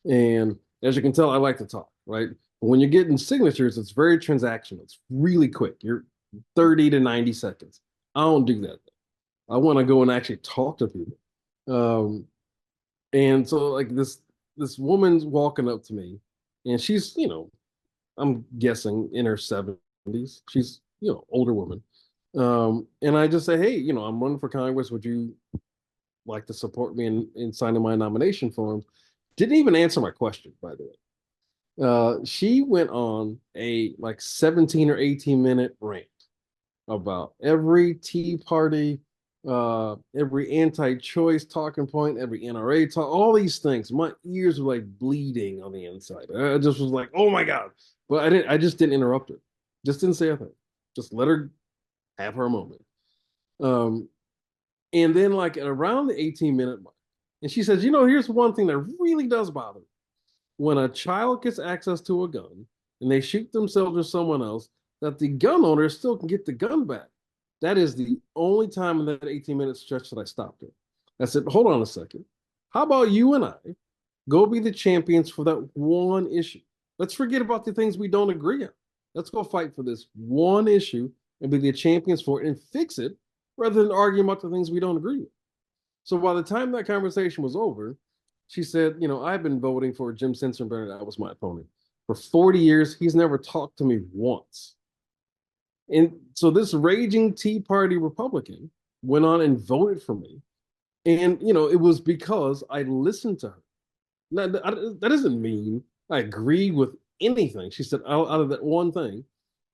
And as you can tell, I like to talk, right? But when you're getting signatures, it's very transactional. It's really quick. You're 30 to 90 seconds. I don't do that. I want to go and actually talk to people. And so like this woman's walking up to me, and she's, I'm guessing in her 70s. She's, older woman. And I just say, hey, I'm running for Congress. Would you like to support me in signing my nomination forms? Didn't even answer my question, by the way. She went on a like 17 or 18-minute rant about every Tea Party, every anti-choice talking point, every NRA talk, all these things. My ears were like bleeding on the inside. I just was like, oh my God. But I just didn't interrupt her. Just didn't say a thing. Just let her have her moment. And then like at around the 18-minute mark, And she says, you know, here's one thing that really does bother me. When a child gets access to a gun and they shoot themselves or someone else, that the gun owner still can get the gun back. That is the only time in that 18-minute stretch that I stopped her. I said, hold on a second. How about you and I go be the champions for that one issue? Let's forget about the things we don't agree on. Let's go fight for this one issue and be the champions for it and fix it rather than arguing about the things we don't agree with. So by the time that conversation was over, she said, you know, I've been voting for Jim Sensenbrenner. That was my opponent. For 40 years, he's never talked to me once. And so this raging Tea Party Republican went on and voted for me. And, you know, it was because I listened to her. Now, that doesn't mean I agree with anything she said out of that one thing.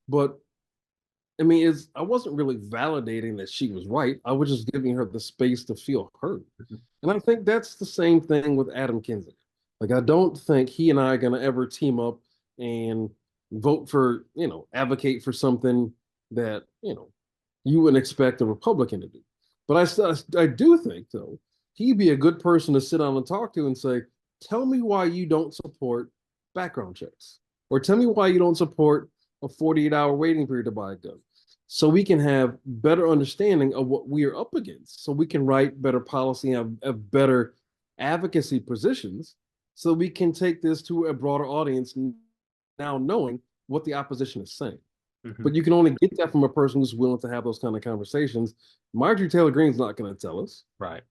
But I mean, I wasn't really validating that she was right. I was just giving her the space to feel heard. And I think that's the same thing with Adam Kinzinger. Like, I don't think he and I are going to ever team up and vote for, you know, advocate for something that, you know, you wouldn't expect a Republican to do. But I do think, though, he'd be a good person to sit down and talk to and say, tell me why you don't support background checks, or tell me why you don't support a 48-hour waiting period to buy a gun, so we can have better understanding of what we are up against, so we can write better policy and have better advocacy positions, so we can take this to a broader audience now knowing what the opposition is saying. Mm-hmm. But you can only get that from a person who's willing to have those kind of conversations. Marjorie Taylor Greene's not going to tell us. Right.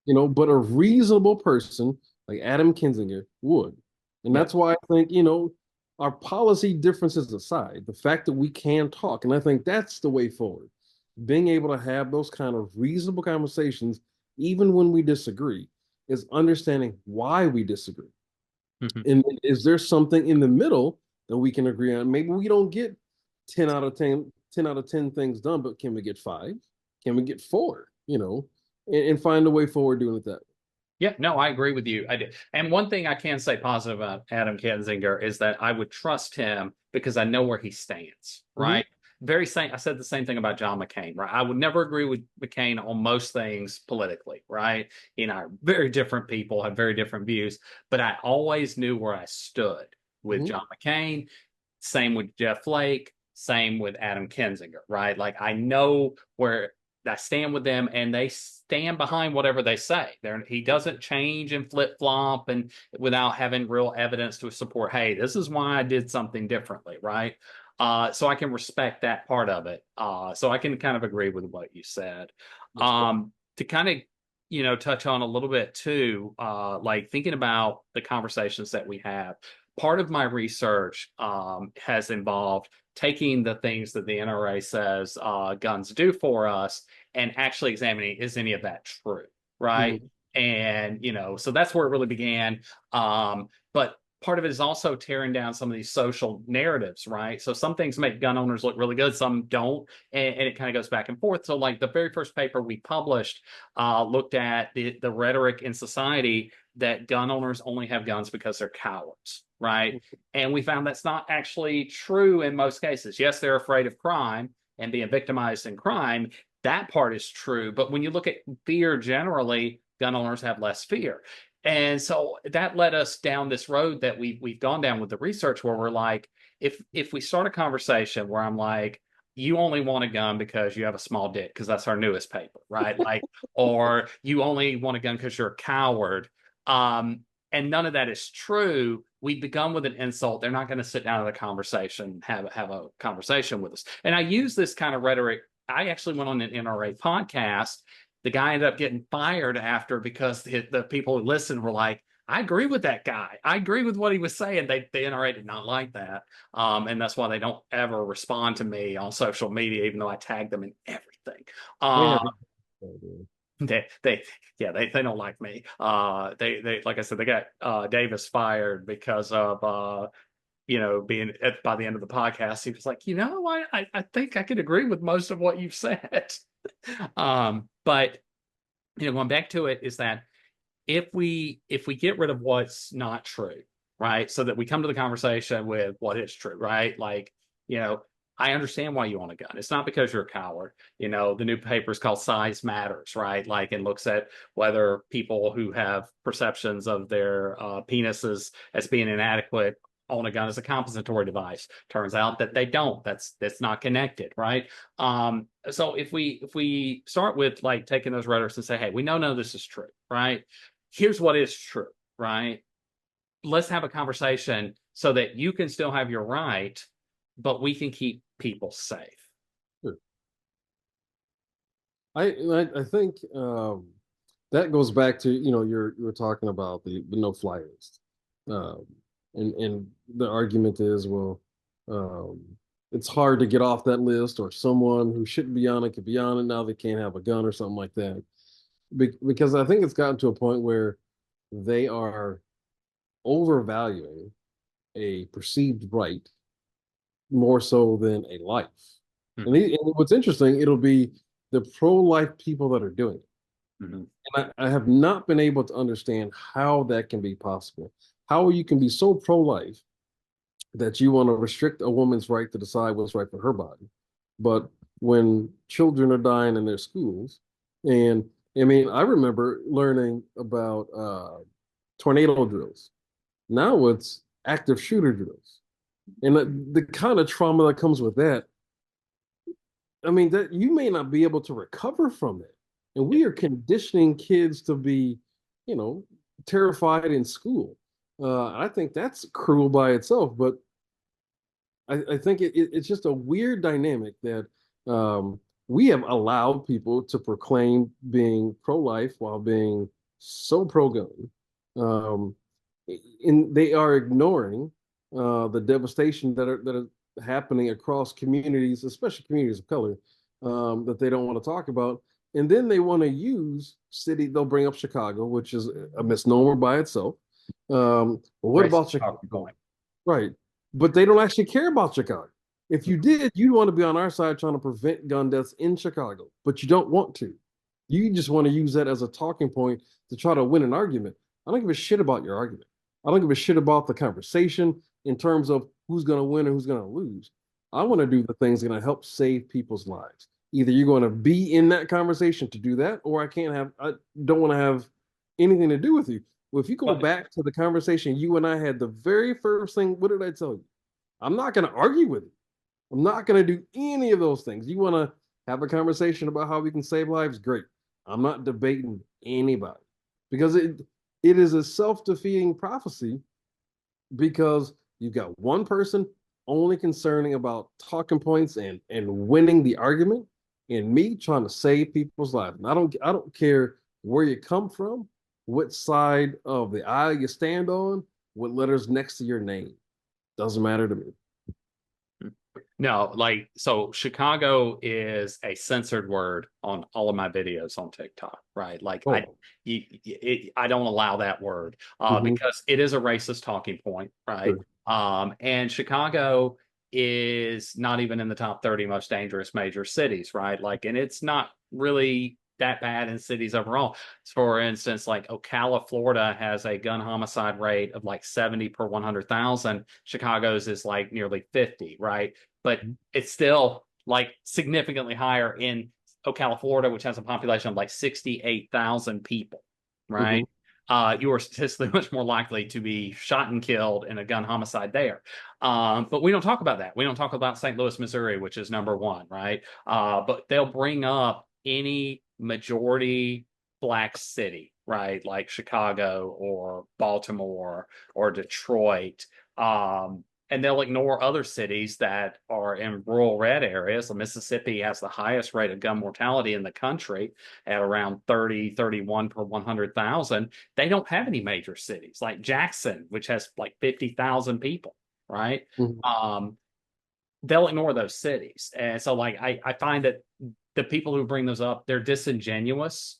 You know, but a reasonable person like Adam Kinzinger would. And that's why I think, you know, our policy differences aside, the fact that we can talk, and I think that's the way forward. Being able to have those kind of reasonable conversations, even when we disagree, is understanding why we disagree. Mm-hmm. And is there something in the middle that we can agree on? Maybe we don't get 10 out of 10 things done, but can we get 5? Can we get 4? You know, and find a way forward doing it that way. Yeah, no, I agree with you. I do. And one thing I can say positive about Adam Kinzinger is that I would trust him because I know where he stands, right? Mm-hmm. Very same. I said the same thing about John McCain, right? I would never agree with McCain on most things politically, right? You know, very different people have very different views, but I always knew where I stood with mm-hmm. John McCain. Same with Jeff Flake. Same with Adam Kinzinger, right? Like, I know where I stand with them, and they stand behind whatever they say. He doesn't change and flip flop and without having real evidence to support, hey, this is why I did something differently, right? So I can respect that part of it. So I can kind of agree with what you said. To kind of, you know, touch on a little bit too, like thinking about the conversations that we have. Part of my research has involved taking the things that the NRA says guns do for us and actually examining, is any of that true, right? Mm-hmm. And, you know, so that's where it really began. But part of it is also tearing down some of these social narratives, right? So some things make gun owners look really good, some don't, and it kind of goes back and forth. So like the very first paper we published looked at the rhetoric in society that gun owners only have guns because they're cowards, right? And we found that's not actually true in most cases. Yes, they're afraid of crime and being victimized in crime. That part is true. But when you look at fear generally, gun owners have less fear. And so that led us down this road that we've gone down with the research, where we're like, if we start a conversation where I'm like, you only want a gun because you have a small dick, because that's our newest paper, right? Like, or you only want a gun because you're a coward. And none of that is true. We begun with an insult. They're not going to sit down in a conversation, have a conversation with us. And I use this kind of rhetoric. I actually went on an NRA podcast. The guy ended up getting fired after, because the people who listened were like, I agree with that guy. I agree with what he was saying. The NRA did not like that. And that's why they don't ever respond to me on social media, even though I tag them in everything. They don't like me. They like I said, they got Davis fired because of you know, being by the end of the podcast, he was like, you know, I think I could agree with most of what you've said. But you know, going back to it is that if we get rid of what's not true, right, so that we come to the conversation with what is true, right? Like, you know, I understand why you want a gun. It's not because you're a coward. You know, the new paper is called Size Matters, right? Like, it looks at whether people who have perceptions of their penises as being inadequate own a gun as a compensatory device. Turns out that they don't. That's not connected, right? So if we start with like taking those rhetorics and say, hey, we know none of this is true, right? Here's what is true, right? Let's have a conversation so that you can still have your right, but we can keep people safe. Sure. I think that goes back to, you know, you were talking about the no-fly list, and the argument is, well, it's hard to get off that list, or someone who shouldn't be on it could be on it, now they can't have a gun or something like that. Because I think it's gotten to a point where they are overvaluing a perceived right more so than a life. Mm-hmm. And what's interesting, it'll be the pro-life people that are doing it. Mm-hmm. And I have not been able to understand how that can be possible. How you can be so pro-life that you want to restrict a woman's right to decide what's right for her body. But when children are dying in their schools, and I mean, I remember learning about tornado drills. Now it's active shooter drills. And the kind of trauma that comes with that, I mean, that you may not be able to recover from it. And we are conditioning kids to be, you know, terrified in school. I think that's cruel by itself, but I think it's just a weird dynamic that we have allowed people to proclaim being pro-life while being so pro-gun. And they are ignoring the devastation that are happening across communities, especially communities of color, that they don't want to talk about. And then they want to use they'll bring up Chicago, which is a misnomer by itself. What about Chicago? Right. But they don't actually care about Chicago. If you did, you'd want to be on our side trying to prevent gun deaths in Chicago, but you don't want to. You just want to use that as a talking point to try to win an argument. I don't give a shit about your argument. I don't give a shit about the conversation in terms of who's going to win and who's going to lose. I want to do the things that are going to help save people's lives. Either you're going to be in that conversation to do that, or I don't want to have anything to do with you. Well, if you go back to the conversation you and I had, the very first thing, what did I tell you? I'm not going to argue with you. I'm not going to do any of those things. You want to have a conversation about how we can save lives? Great. I'm not debating anybody, because it is a self-defeating prophecy, because you've got one person only concerning about talking points and winning the argument, and me trying to save people's lives. And I don't care where you come from, what side of the aisle you stand on, what letters next to your name. Doesn't matter to me. No, like, so Chicago is a censored word on all of my videos on TikTok, right? Like, I don't allow that word because it is a racist talking point, right? Sure. And Chicago is not even in the top 30 most dangerous major cities, right? Like, and it's not really that bad in cities overall. For instance, like Ocala, Florida has a gun homicide rate of like 70 per 100,000. Chicago's is like nearly 50, right? But it's still like significantly higher in Ocala, Florida, which has a population of like 68,000 people, right? You are statistically much more likely to be shot and killed in a gun homicide there. But we don't talk about that. We don't talk about St. Louis, Missouri, which is number one, right? But they'll bring up any majority Black city, right? Like Chicago or Baltimore or Detroit. And they'll ignore other cities that are in rural red areas. Mississippi has the highest rate of gun mortality in the country at around 30, 31 per 100,000. They don't have any major cities like Jackson, which has like 50,000 people, right? They'll ignore those cities. And so like, I find that the people who bring those up, they're disingenuous.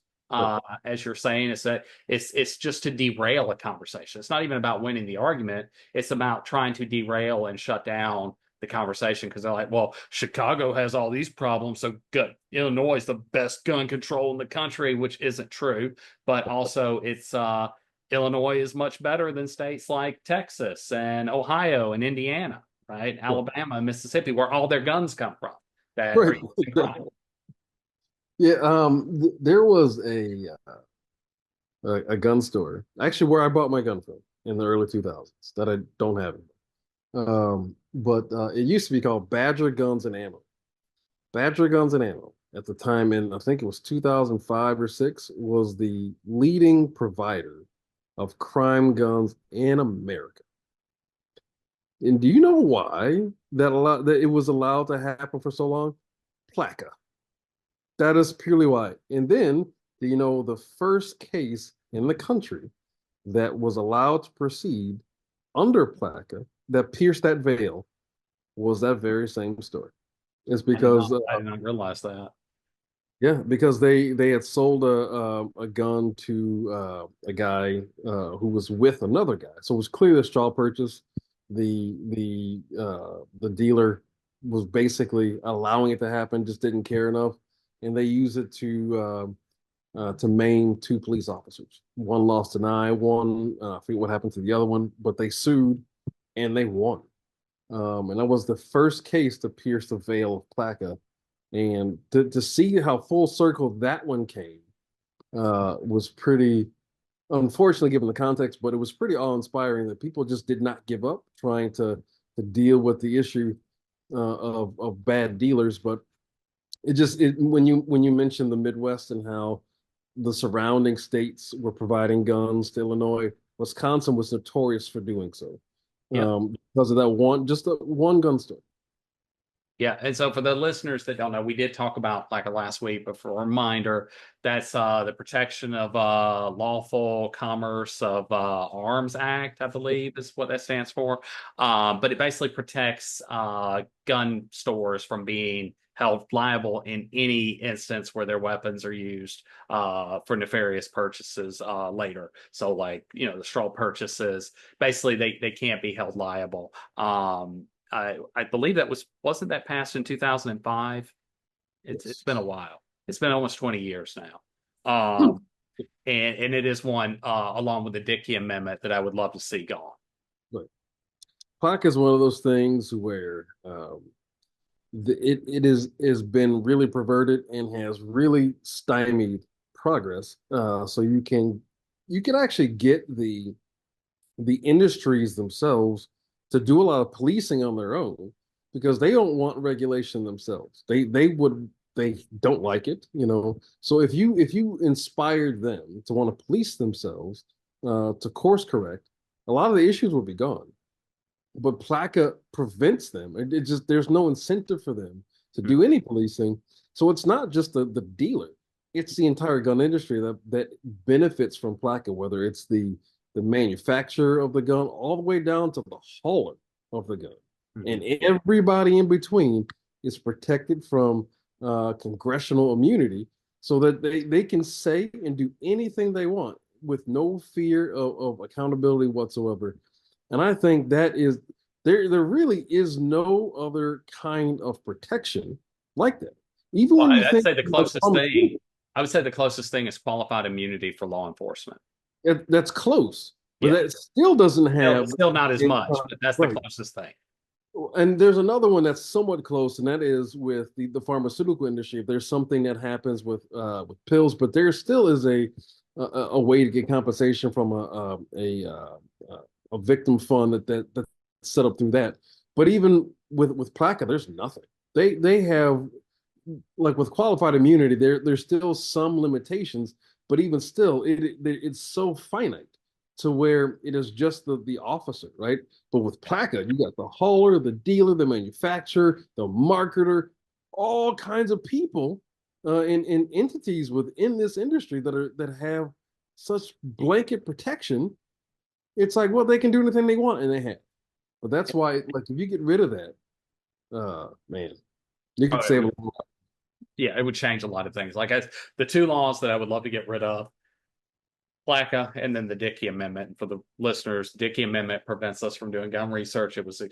As you're saying, is that it's just to derail a conversation. It's not even about winning the argument. It's about trying to derail and shut down the conversation, because they're like, well, Chicago has all these problems, so good. Illinois is the best gun control in the country, which isn't true. But also, it's Illinois is much better than states like Texas and Ohio and Indiana, right? Alabama and Mississippi, where all their guns come from that are Right. used in crime. Yeah, there was a gun store, actually where I bought my gun from in the early 2000s that I don't have anymore. But it used to be called Badger Guns and Ammo. Badger Guns and Ammo at the time, in I think it was 2005 or six, was the leading provider of crime guns in America. And do you know why that it was allowed to happen for so long? Placa. That is purely why. And then, do you know the first case in the country that was allowed to proceed under Placa that pierced that veil was that very same story. It's because I did not realize that. yeah, because they had sold a gun to a guy who was with another guy, so it was clearly a straw purchase. The dealer was basically allowing it to happen, just didn't care enough, and they used it to maim two police officers. One lost an eye, one I forget what happened to the other one, but they sued and they won. And that was the first case to pierce the veil of Placa. And to see how full circle that one came was pretty, unfortunately, given the context, but it was pretty awe-inspiring that people just did not give up trying to deal with the issue of bad dealers. But when you mentioned the Midwest and how the surrounding states were providing guns to Illinois, Wisconsin was notorious for doing so. Yeah. Because of that one gun store. Yeah, and so for the listeners that don't know, we did talk about like last week, but for a reminder, that's the Protection of Lawful Commerce of Arms Act, I believe is what that stands for. But it basically protects gun stores from being held liable in any instance where their weapons are used for nefarious purchases later. So like, the straw purchases, basically they can't be held liable. I believe wasn't that passed in 2005? It's been a while. It's been almost 20 years now. And it is one along with the Dickey Amendment that I would love to see gone. Right. Plaque is one of those things where it is been really perverted and has really stymied progress. So you can actually get the industries themselves to do a lot of policing on their own because they don't want regulation themselves. They don't like it, So if you inspired them to want to police themselves, to course correct, a lot of the issues would be gone. But Placa prevents them. It just there's no incentive for them to do any policing. So it's not just the dealer; it's the entire gun industry that benefits from Placa, whether it's the manufacturer of the gun all the way down to the hauler of the gun. And everybody in between is protected from congressional immunity so that they can say and do anything they want with no fear of accountability whatsoever. And I think that is there really is no other kind of protection like that. Even when you think I would say the closest thing is qualified immunity for law enforcement. that's close, but that still doesn't have still not as much, but that's the closest thing. And there's another one that's somewhat close, and that is with the pharmaceutical industry. If there's something that happens with pills, but there still is a way to get compensation from a victim fund that's set up through that. But even with Placa, there's nothing. They have, like with qualified immunity, there's still some limitations, but even still, it's so finite to where it is just the officer, right? But with Placa, you got the hauler, the dealer, the manufacturer, the marketer, all kinds of people and entities within this industry that have such blanket protection. It's like, well, they can do anything they want, and they have. But that's why, like, if you get rid of that, man, you could save a lot. Yeah, it would change a lot of things. Like the two laws that I would love to get rid of, Placa and then the Dickey Amendment. And for the listeners, Dickey Amendment prevents us from doing gun research. It was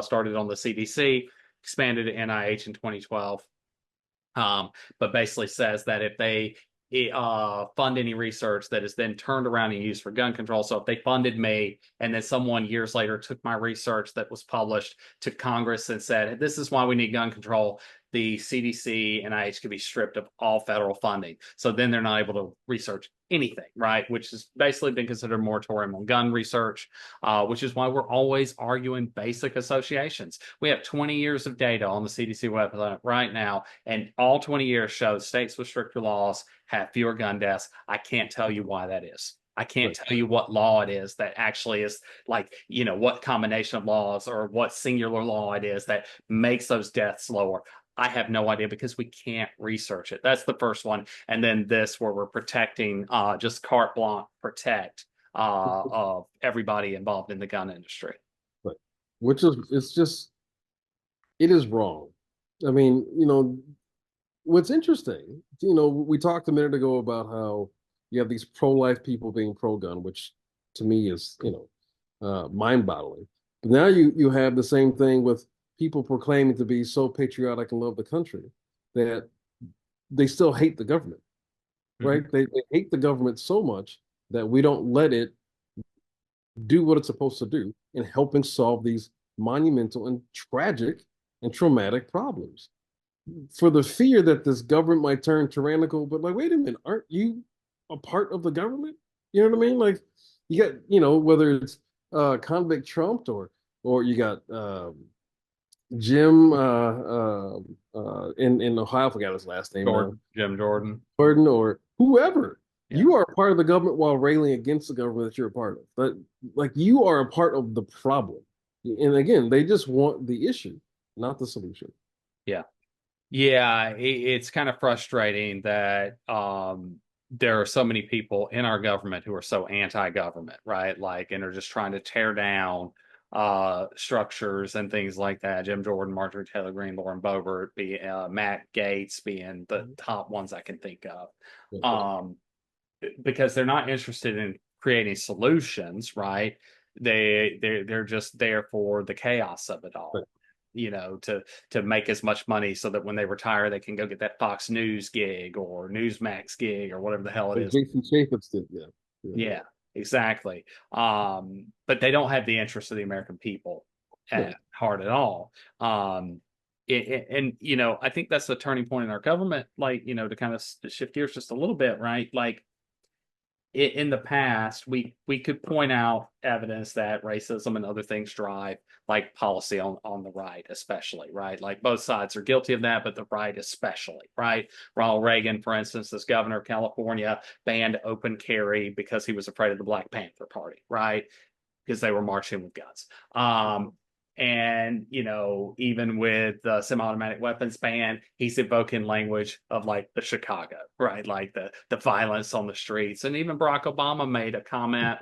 started on the CDC, expanded to NIH in 2012. But basically says that if they fund any research that is then turned around and used for gun control. So if they funded me and then someone years later took my research that was published to Congress and said, this is why we need gun control, the CDC and NIH could be stripped of all federal funding. So then they're not able to research anything, right? Which has basically been considered a moratorium on gun research, which is why we're always arguing basic associations. We have 20 years of data on the CDC website right now, and all 20 years show states with stricter laws have fewer gun deaths. I can't tell you why that is. I can't tell you what law it is that actually is like, what combination of laws or what singular law it is that makes those deaths lower. I have no idea because we can't research it. That's the first one. And then this where we're protecting, just carte blanche protect of everybody involved in the gun industry. Right. Which is, it is wrong. I mean, what's interesting, we talked a minute ago about how you have these pro-life people being pro-gun, which to me is, mind-boggling. But now you have the same thing with people proclaiming to be so patriotic and love the country that they still hate the government, right? Mm-hmm. They hate the government so much that we don't let it do what it's supposed to do in helping solve these monumental and tragic and traumatic problems. For the fear that this government might turn tyrannical, but like, wait a minute, aren't you a part of the government? You know what I mean? Like, you got, whether it's convict Trump or you got Jim in Ohio, I forgot his last name. Jim Jordan. Or whoever. Yeah. You are a part of the government while railing against the government that you're a part of. But like, you are a part of the problem. And again, they just want the issue, not the solution. Yeah. Yeah, it's kind of frustrating that there are so many people in our government who are so anti-government, right? Like, and are just trying to tear down structures and things like that. Jim Jordan, Marjorie Taylor Greene, Lauren Boebert, Matt Gaetz being the top ones I can think of, because they're not interested in creating solutions, right? They're just there for the chaos of it all. To make as much money so that when they retire, they can go get that Fox News gig or Newsmax gig or whatever the hell it is. Jason Chaffetz did, yeah, exactly. But they don't have the interest of the American people at heart at all. And I think that's the turning point in our government, like, to kind of shift gears just a little bit, right? Like, in the past, we could point out evidence that racism and other things drive like policy on the right, especially, right? Like, both sides are guilty of that, but the right especially, right? Ronald Reagan, for instance, as governor of California, banned open carry because he was afraid of the Black Panther Party, right? Because they were marching with guns. And, even with the semi-automatic weapons ban, he's evoking language of like the Chicago, right? Like the violence on the streets. And even Barack Obama made a comment,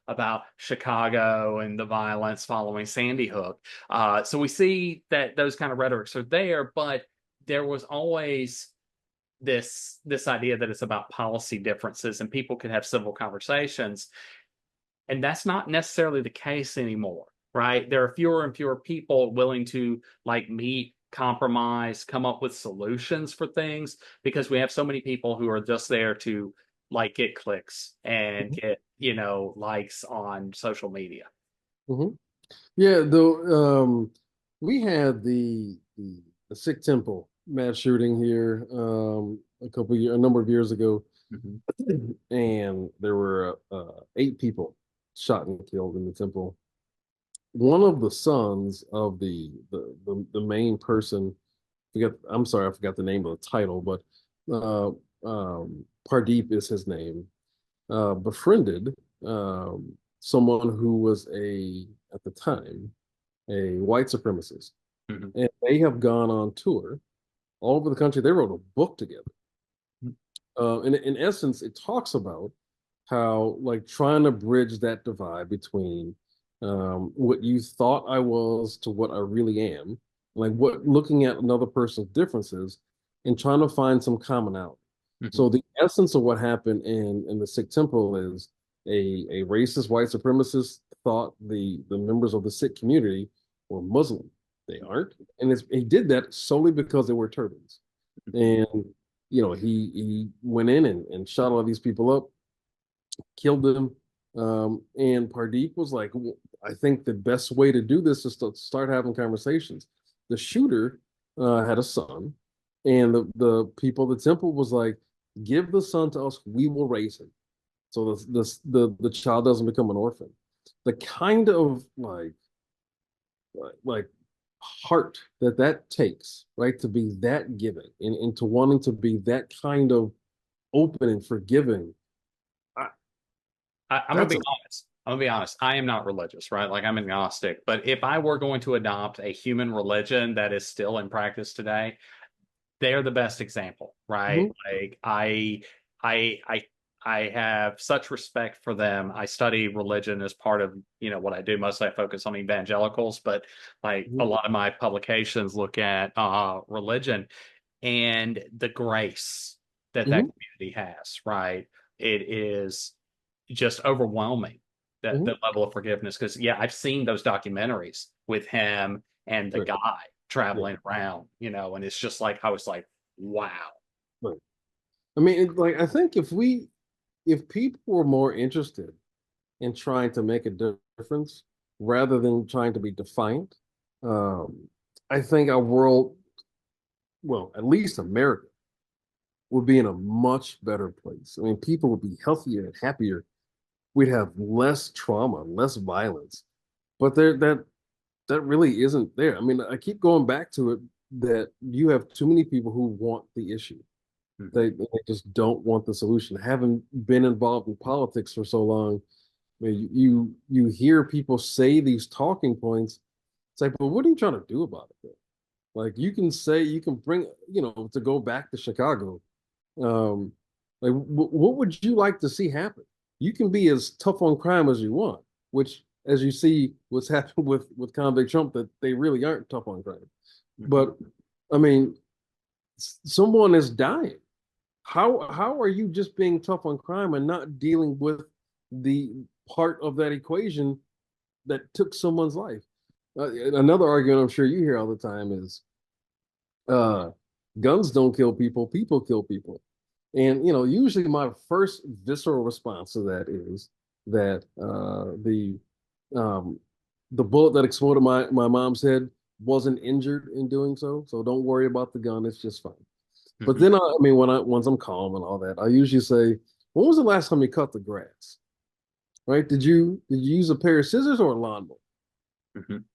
about Chicago and the violence following Sandy Hook. So we see that those kind of rhetorics are there, but there was always this idea that it's about policy differences and people can have civil conversations. And that's not necessarily the case anymore. Right. There are fewer and fewer people willing to like meet, compromise, come up with solutions for things because we have so many people who are just there to like get clicks and get, likes on social media. Mm-hmm. Yeah, though we had the Sikh temple mass shooting here a number of years ago, and there were 8 people shot and killed in the temple. One of the sons of the main person, I forgot the name of the title, but Pardeep is his name, befriended someone who was at the time, a white supremacist. And they have gone on tour all over the country. They wrote a book together. And in essence, it talks about how like trying to bridge that divide between what you thought I was to what I really am, like looking at another person's differences and trying to find some commonality. So the essence of what happened in the Sikh temple is a racist white supremacist thought the members of the Sikh community were Muslim. They aren't. And he did that solely because they were turbans. And he went in and shot all these people up, killed them. And Pardeep was like, I think the best way to do this is to start having conversations. The shooter had a son, and the people, the temple was like, give the son to us, we will raise him. So the child doesn't become an orphan. The kind of like heart that takes, right, to be that giving and to wanting to be that kind of open and forgiving. I'm gonna be honest. I'm gonna be honest. I am not religious, right? Like I'm agnostic. But if I were going to adopt a human religion that is still in practice today, they're the best example, right? Like I I have such respect for them. I study religion as part of, what I do. Mostly I focus on evangelicals, but like a lot of my publications look at religion and the grace that community has, right? It is just overwhelming that the level of forgiveness. Because I've seen those documentaries with him and the guy traveling around, and it's just like I was like, wow. Right. I mean, I think if people were more interested in trying to make a difference rather than trying to be defiant, I think our world, well, at least America, would be in a much better place. I mean, people would be healthier and happier. We'd have less trauma, less violence. But that really isn't there. I mean, I keep going back to it that you have too many people who want the issue. They just don't want the solution. Having been involved in politics for so long, I mean, you hear people say these talking points. It's like, well, what are you trying to do about it? Like you can bring, to go back to Chicago. What would you like to see happen? You can be as tough on crime as you want, which, as you see, what's happened with convict Trump, that they really aren't tough on crime. But I mean, someone is dying. How are you just being tough on crime and not dealing with the part of that equation that took someone's life? Another argument I'm sure you hear all the time is guns don't kill people, people kill people. And usually my first visceral response to that is that the bullet that exploded my mom's head wasn't injured in doing so. So don't worry about the gun; it's just fine. But then, I mean, once I'm calm and all that, I usually say, "When was the last time you cut the grass? Right? Did you use a pair of scissors or a lawnmower?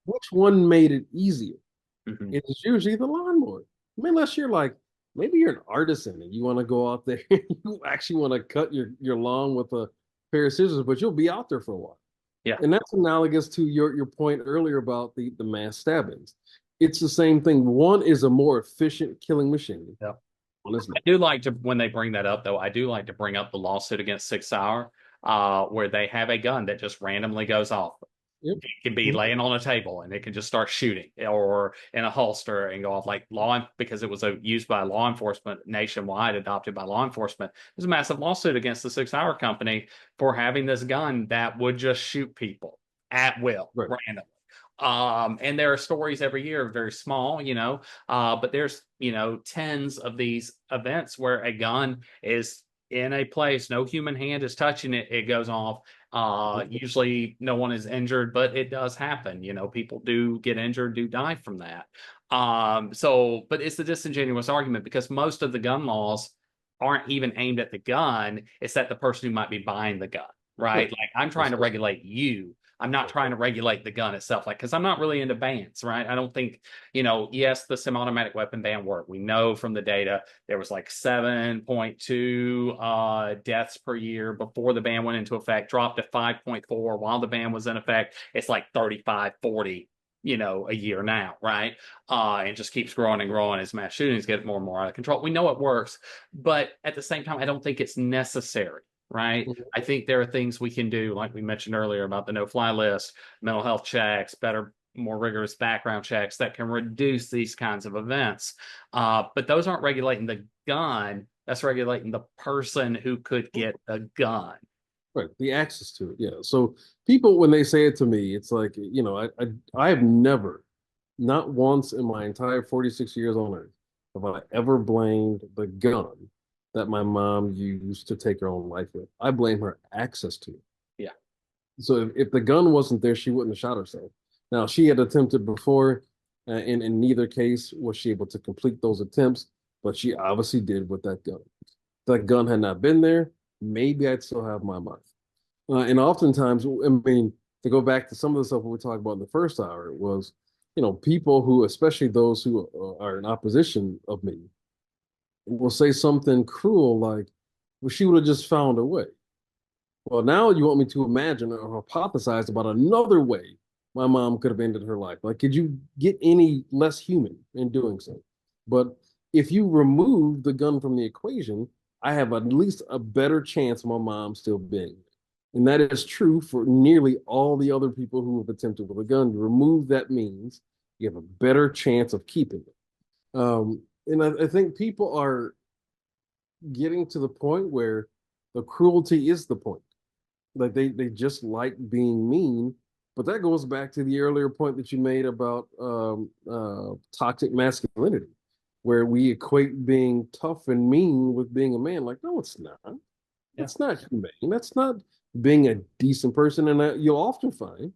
Which one made it easier? It's usually the lawnmower. I mean, unless you're like, maybe you're an artisan and you want to go out there, you actually want to cut your lawn with a pair of scissors, but you'll be out there for a while. Yeah. And that's analogous to your point earlier about the mass stabbings. It's the same thing. One is a more efficient killing machine. Yeah. I do like to, when they bring that up, though, I do like to bring up the lawsuit against 6 Hour, where they have a gun that just randomly goes off. It can be laying on a table and it can just start shooting, or in a holster and go off like because it was used by law enforcement nationwide, adopted by law enforcement. There's a massive lawsuit against the 6 Hour company for having this gun that would just shoot people at will, randomly. And there are stories every year, very small, but there's, tens of these events where a gun is in a place, no human hand is touching it, it goes off. Usually no one is injured, but it does happen. People do get injured, do die from that. But it's a disingenuous argument because most of the gun laws aren't even aimed at the gun. It's at the person who might be buying the gun, right? Like I'm trying to regulate you. I'm not trying to regulate the gun itself, because I'm not really into bans, right? I don't think, yes, the semi-automatic weapon ban worked. We know from the data there was like 7.2 deaths per year before the ban went into effect, dropped to 5.4 while the ban was in effect. It's like 35, 40, a year now, right? And just keeps growing and growing as mass shootings get more and more out of control. We know it works, but at the same time, I don't think it's necessary. Right. I think there are things we can do, like we mentioned earlier about the no-fly list, mental health checks, better, more rigorous background checks that can reduce these kinds of events. But those aren't regulating the gun. That's regulating the person who could get a gun. Right. The access to it. Yeah. So people, when they say it to me, it's like, I have never, not once in my entire 46 years on earth, have I ever blamed the gun that my mom used to take her own life with. I blame her access to it. Yeah. So if the gun wasn't there, she wouldn't have shot herself. Now, she had attempted before, and in neither case was she able to complete those attempts, but she obviously did with that gun. If that gun had not been there, maybe I'd still have my mind. And oftentimes, I mean, to go back to some of the stuff we talked about in the first hour, was, people who, especially those who are in opposition of me, will say something cruel like, well, she would have just found a way. Well, now you want me to imagine or hypothesize about another way my mom could have ended her life. Like, could you get any less human in doing so? But if you remove the gun from the equation, I have at least a better chance of my mom still being. And that is true for nearly all the other people who have attempted with a gun. You remove that means you have a better chance of keeping it. And I think people are getting to the point where the cruelty is the point. Like they just like being mean. But that goes back to the earlier point that you made about toxic masculinity, where we equate being tough and mean with being a man. Like, no, it's not. That's not humane. That's not being a decent person. And you'll often find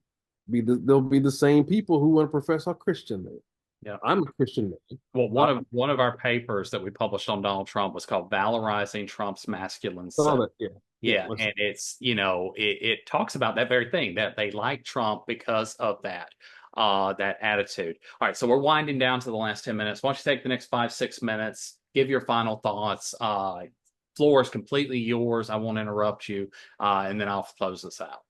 there'll be the same people who want to profess how Christian they are. Yeah. I'm a Christian man. Well, one of our papers that we published on Donald Trump was called "Valorizing Trump's Masculine Saw Self." that, yeah. Yeah, and it's, it talks about that very thing, that they like Trump because of that attitude. All right, so we're winding down to the last 10 minutes. Why don't you take the next 5, 6 minutes, give your final thoughts. Floor is completely yours. I won't interrupt you, and then I'll close this out.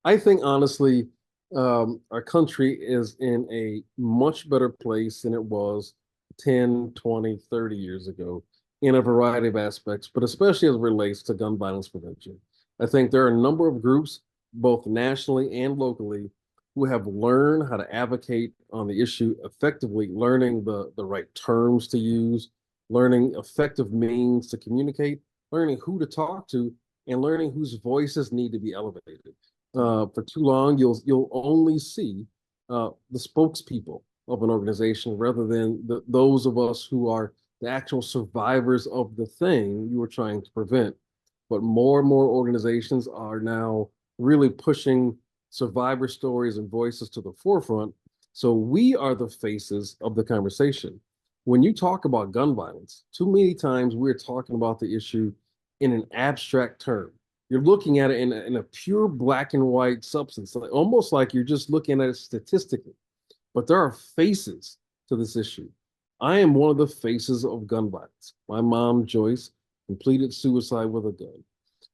I think honestly, our country is in a much better place than it was 10, 20, 30 years ago in a variety of aspects, but especially as it relates to gun violence prevention. I think there are a number of groups, both nationally and locally, who have learned how to advocate on the issue effectively, learning the right terms to use, learning effective means to communicate, learning who to talk to, and learning whose voices need to be elevated. For too long, you'll only see the spokespeople of an organization rather than those of us who are the actual survivors of the thing you were trying to prevent. But more and more organizations are now really pushing survivor stories and voices to the forefront. So we are the faces of the conversation. When you talk about gun violence, too many times we're talking about the issue in an abstract term. You're looking at it in a pure black and white substance, almost like you're just looking at it statistically. But there are faces to this issue. I am one of the faces of gun violence. My mom, Joyce, completed suicide with a gun.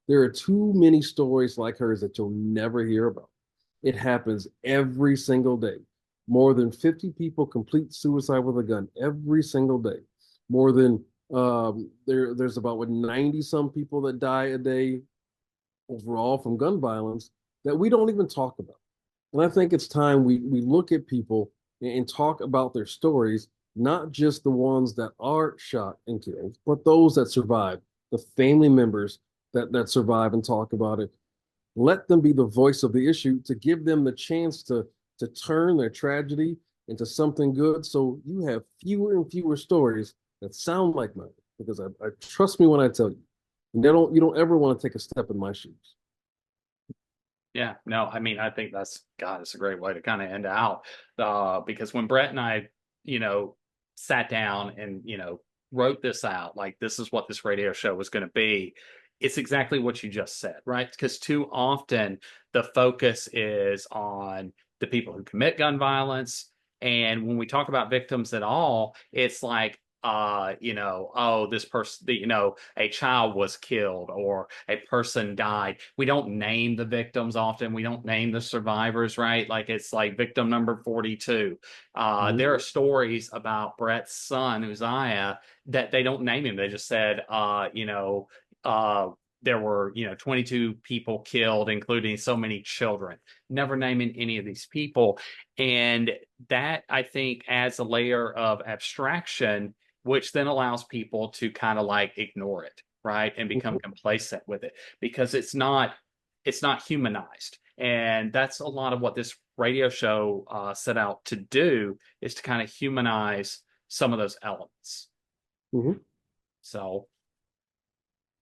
There are too many stories like hers that you'll never hear about. It happens every single day. More than 50 people complete suicide with a gun every single day. More than there's about 90 some people that die a day overall from gun violence that we don't even talk about. And I think it's time we look at people and talk about their stories, not just the ones that are shot and killed, but those that survive, the family members that survive, and talk about it. Let them be the voice of the issue to give them the chance to turn their tragedy into something good. So you have fewer and fewer stories that sound like mine, because I trust me when I tell you, and you don't ever want to take a step in my shoes. Yeah, no, I mean, I think it's a great way to kind of end out, because when Brett and I, sat down and, wrote this out, like, this is what this radio show was going to be, it's exactly what you just said, right? Because too often the focus is on the people who commit gun violence. And when we talk about victims at all, it's like, oh, this person, a child was killed or a person died. We don't name the victims often. We don't name the survivors, right? Like, it's like victim number 42. There are stories about Brett's son, Uzziah, that they don't name him. They just said, there were 22 people killed, including so many children, never naming any of these people. And that, I think, adds a layer of abstraction, which then allows people to kind of like ignore it, right, and become complacent with it, because it's not humanized. And that's a lot of what this radio show set out to do, is to kind of humanize some of those elements. Mhm. So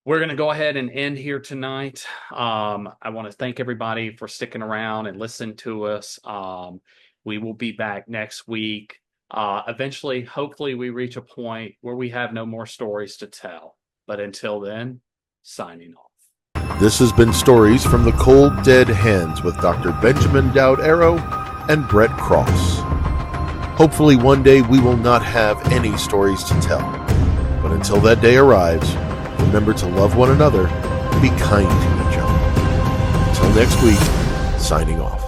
we're going to go ahead and end here tonight. I want to thank everybody for sticking around and listening to us. We will be back next week. Eventually, hopefully, we reach a point where we have no more stories to tell. But until then, signing off. This has been Stories from the Cold Dead Hands with Dr. Benjamin Dowd-Arrow and Brett Cross. Hopefully one day we will not have any stories to tell. But until that day arrives, remember to love one another and be kind to each other. Until next week, signing off.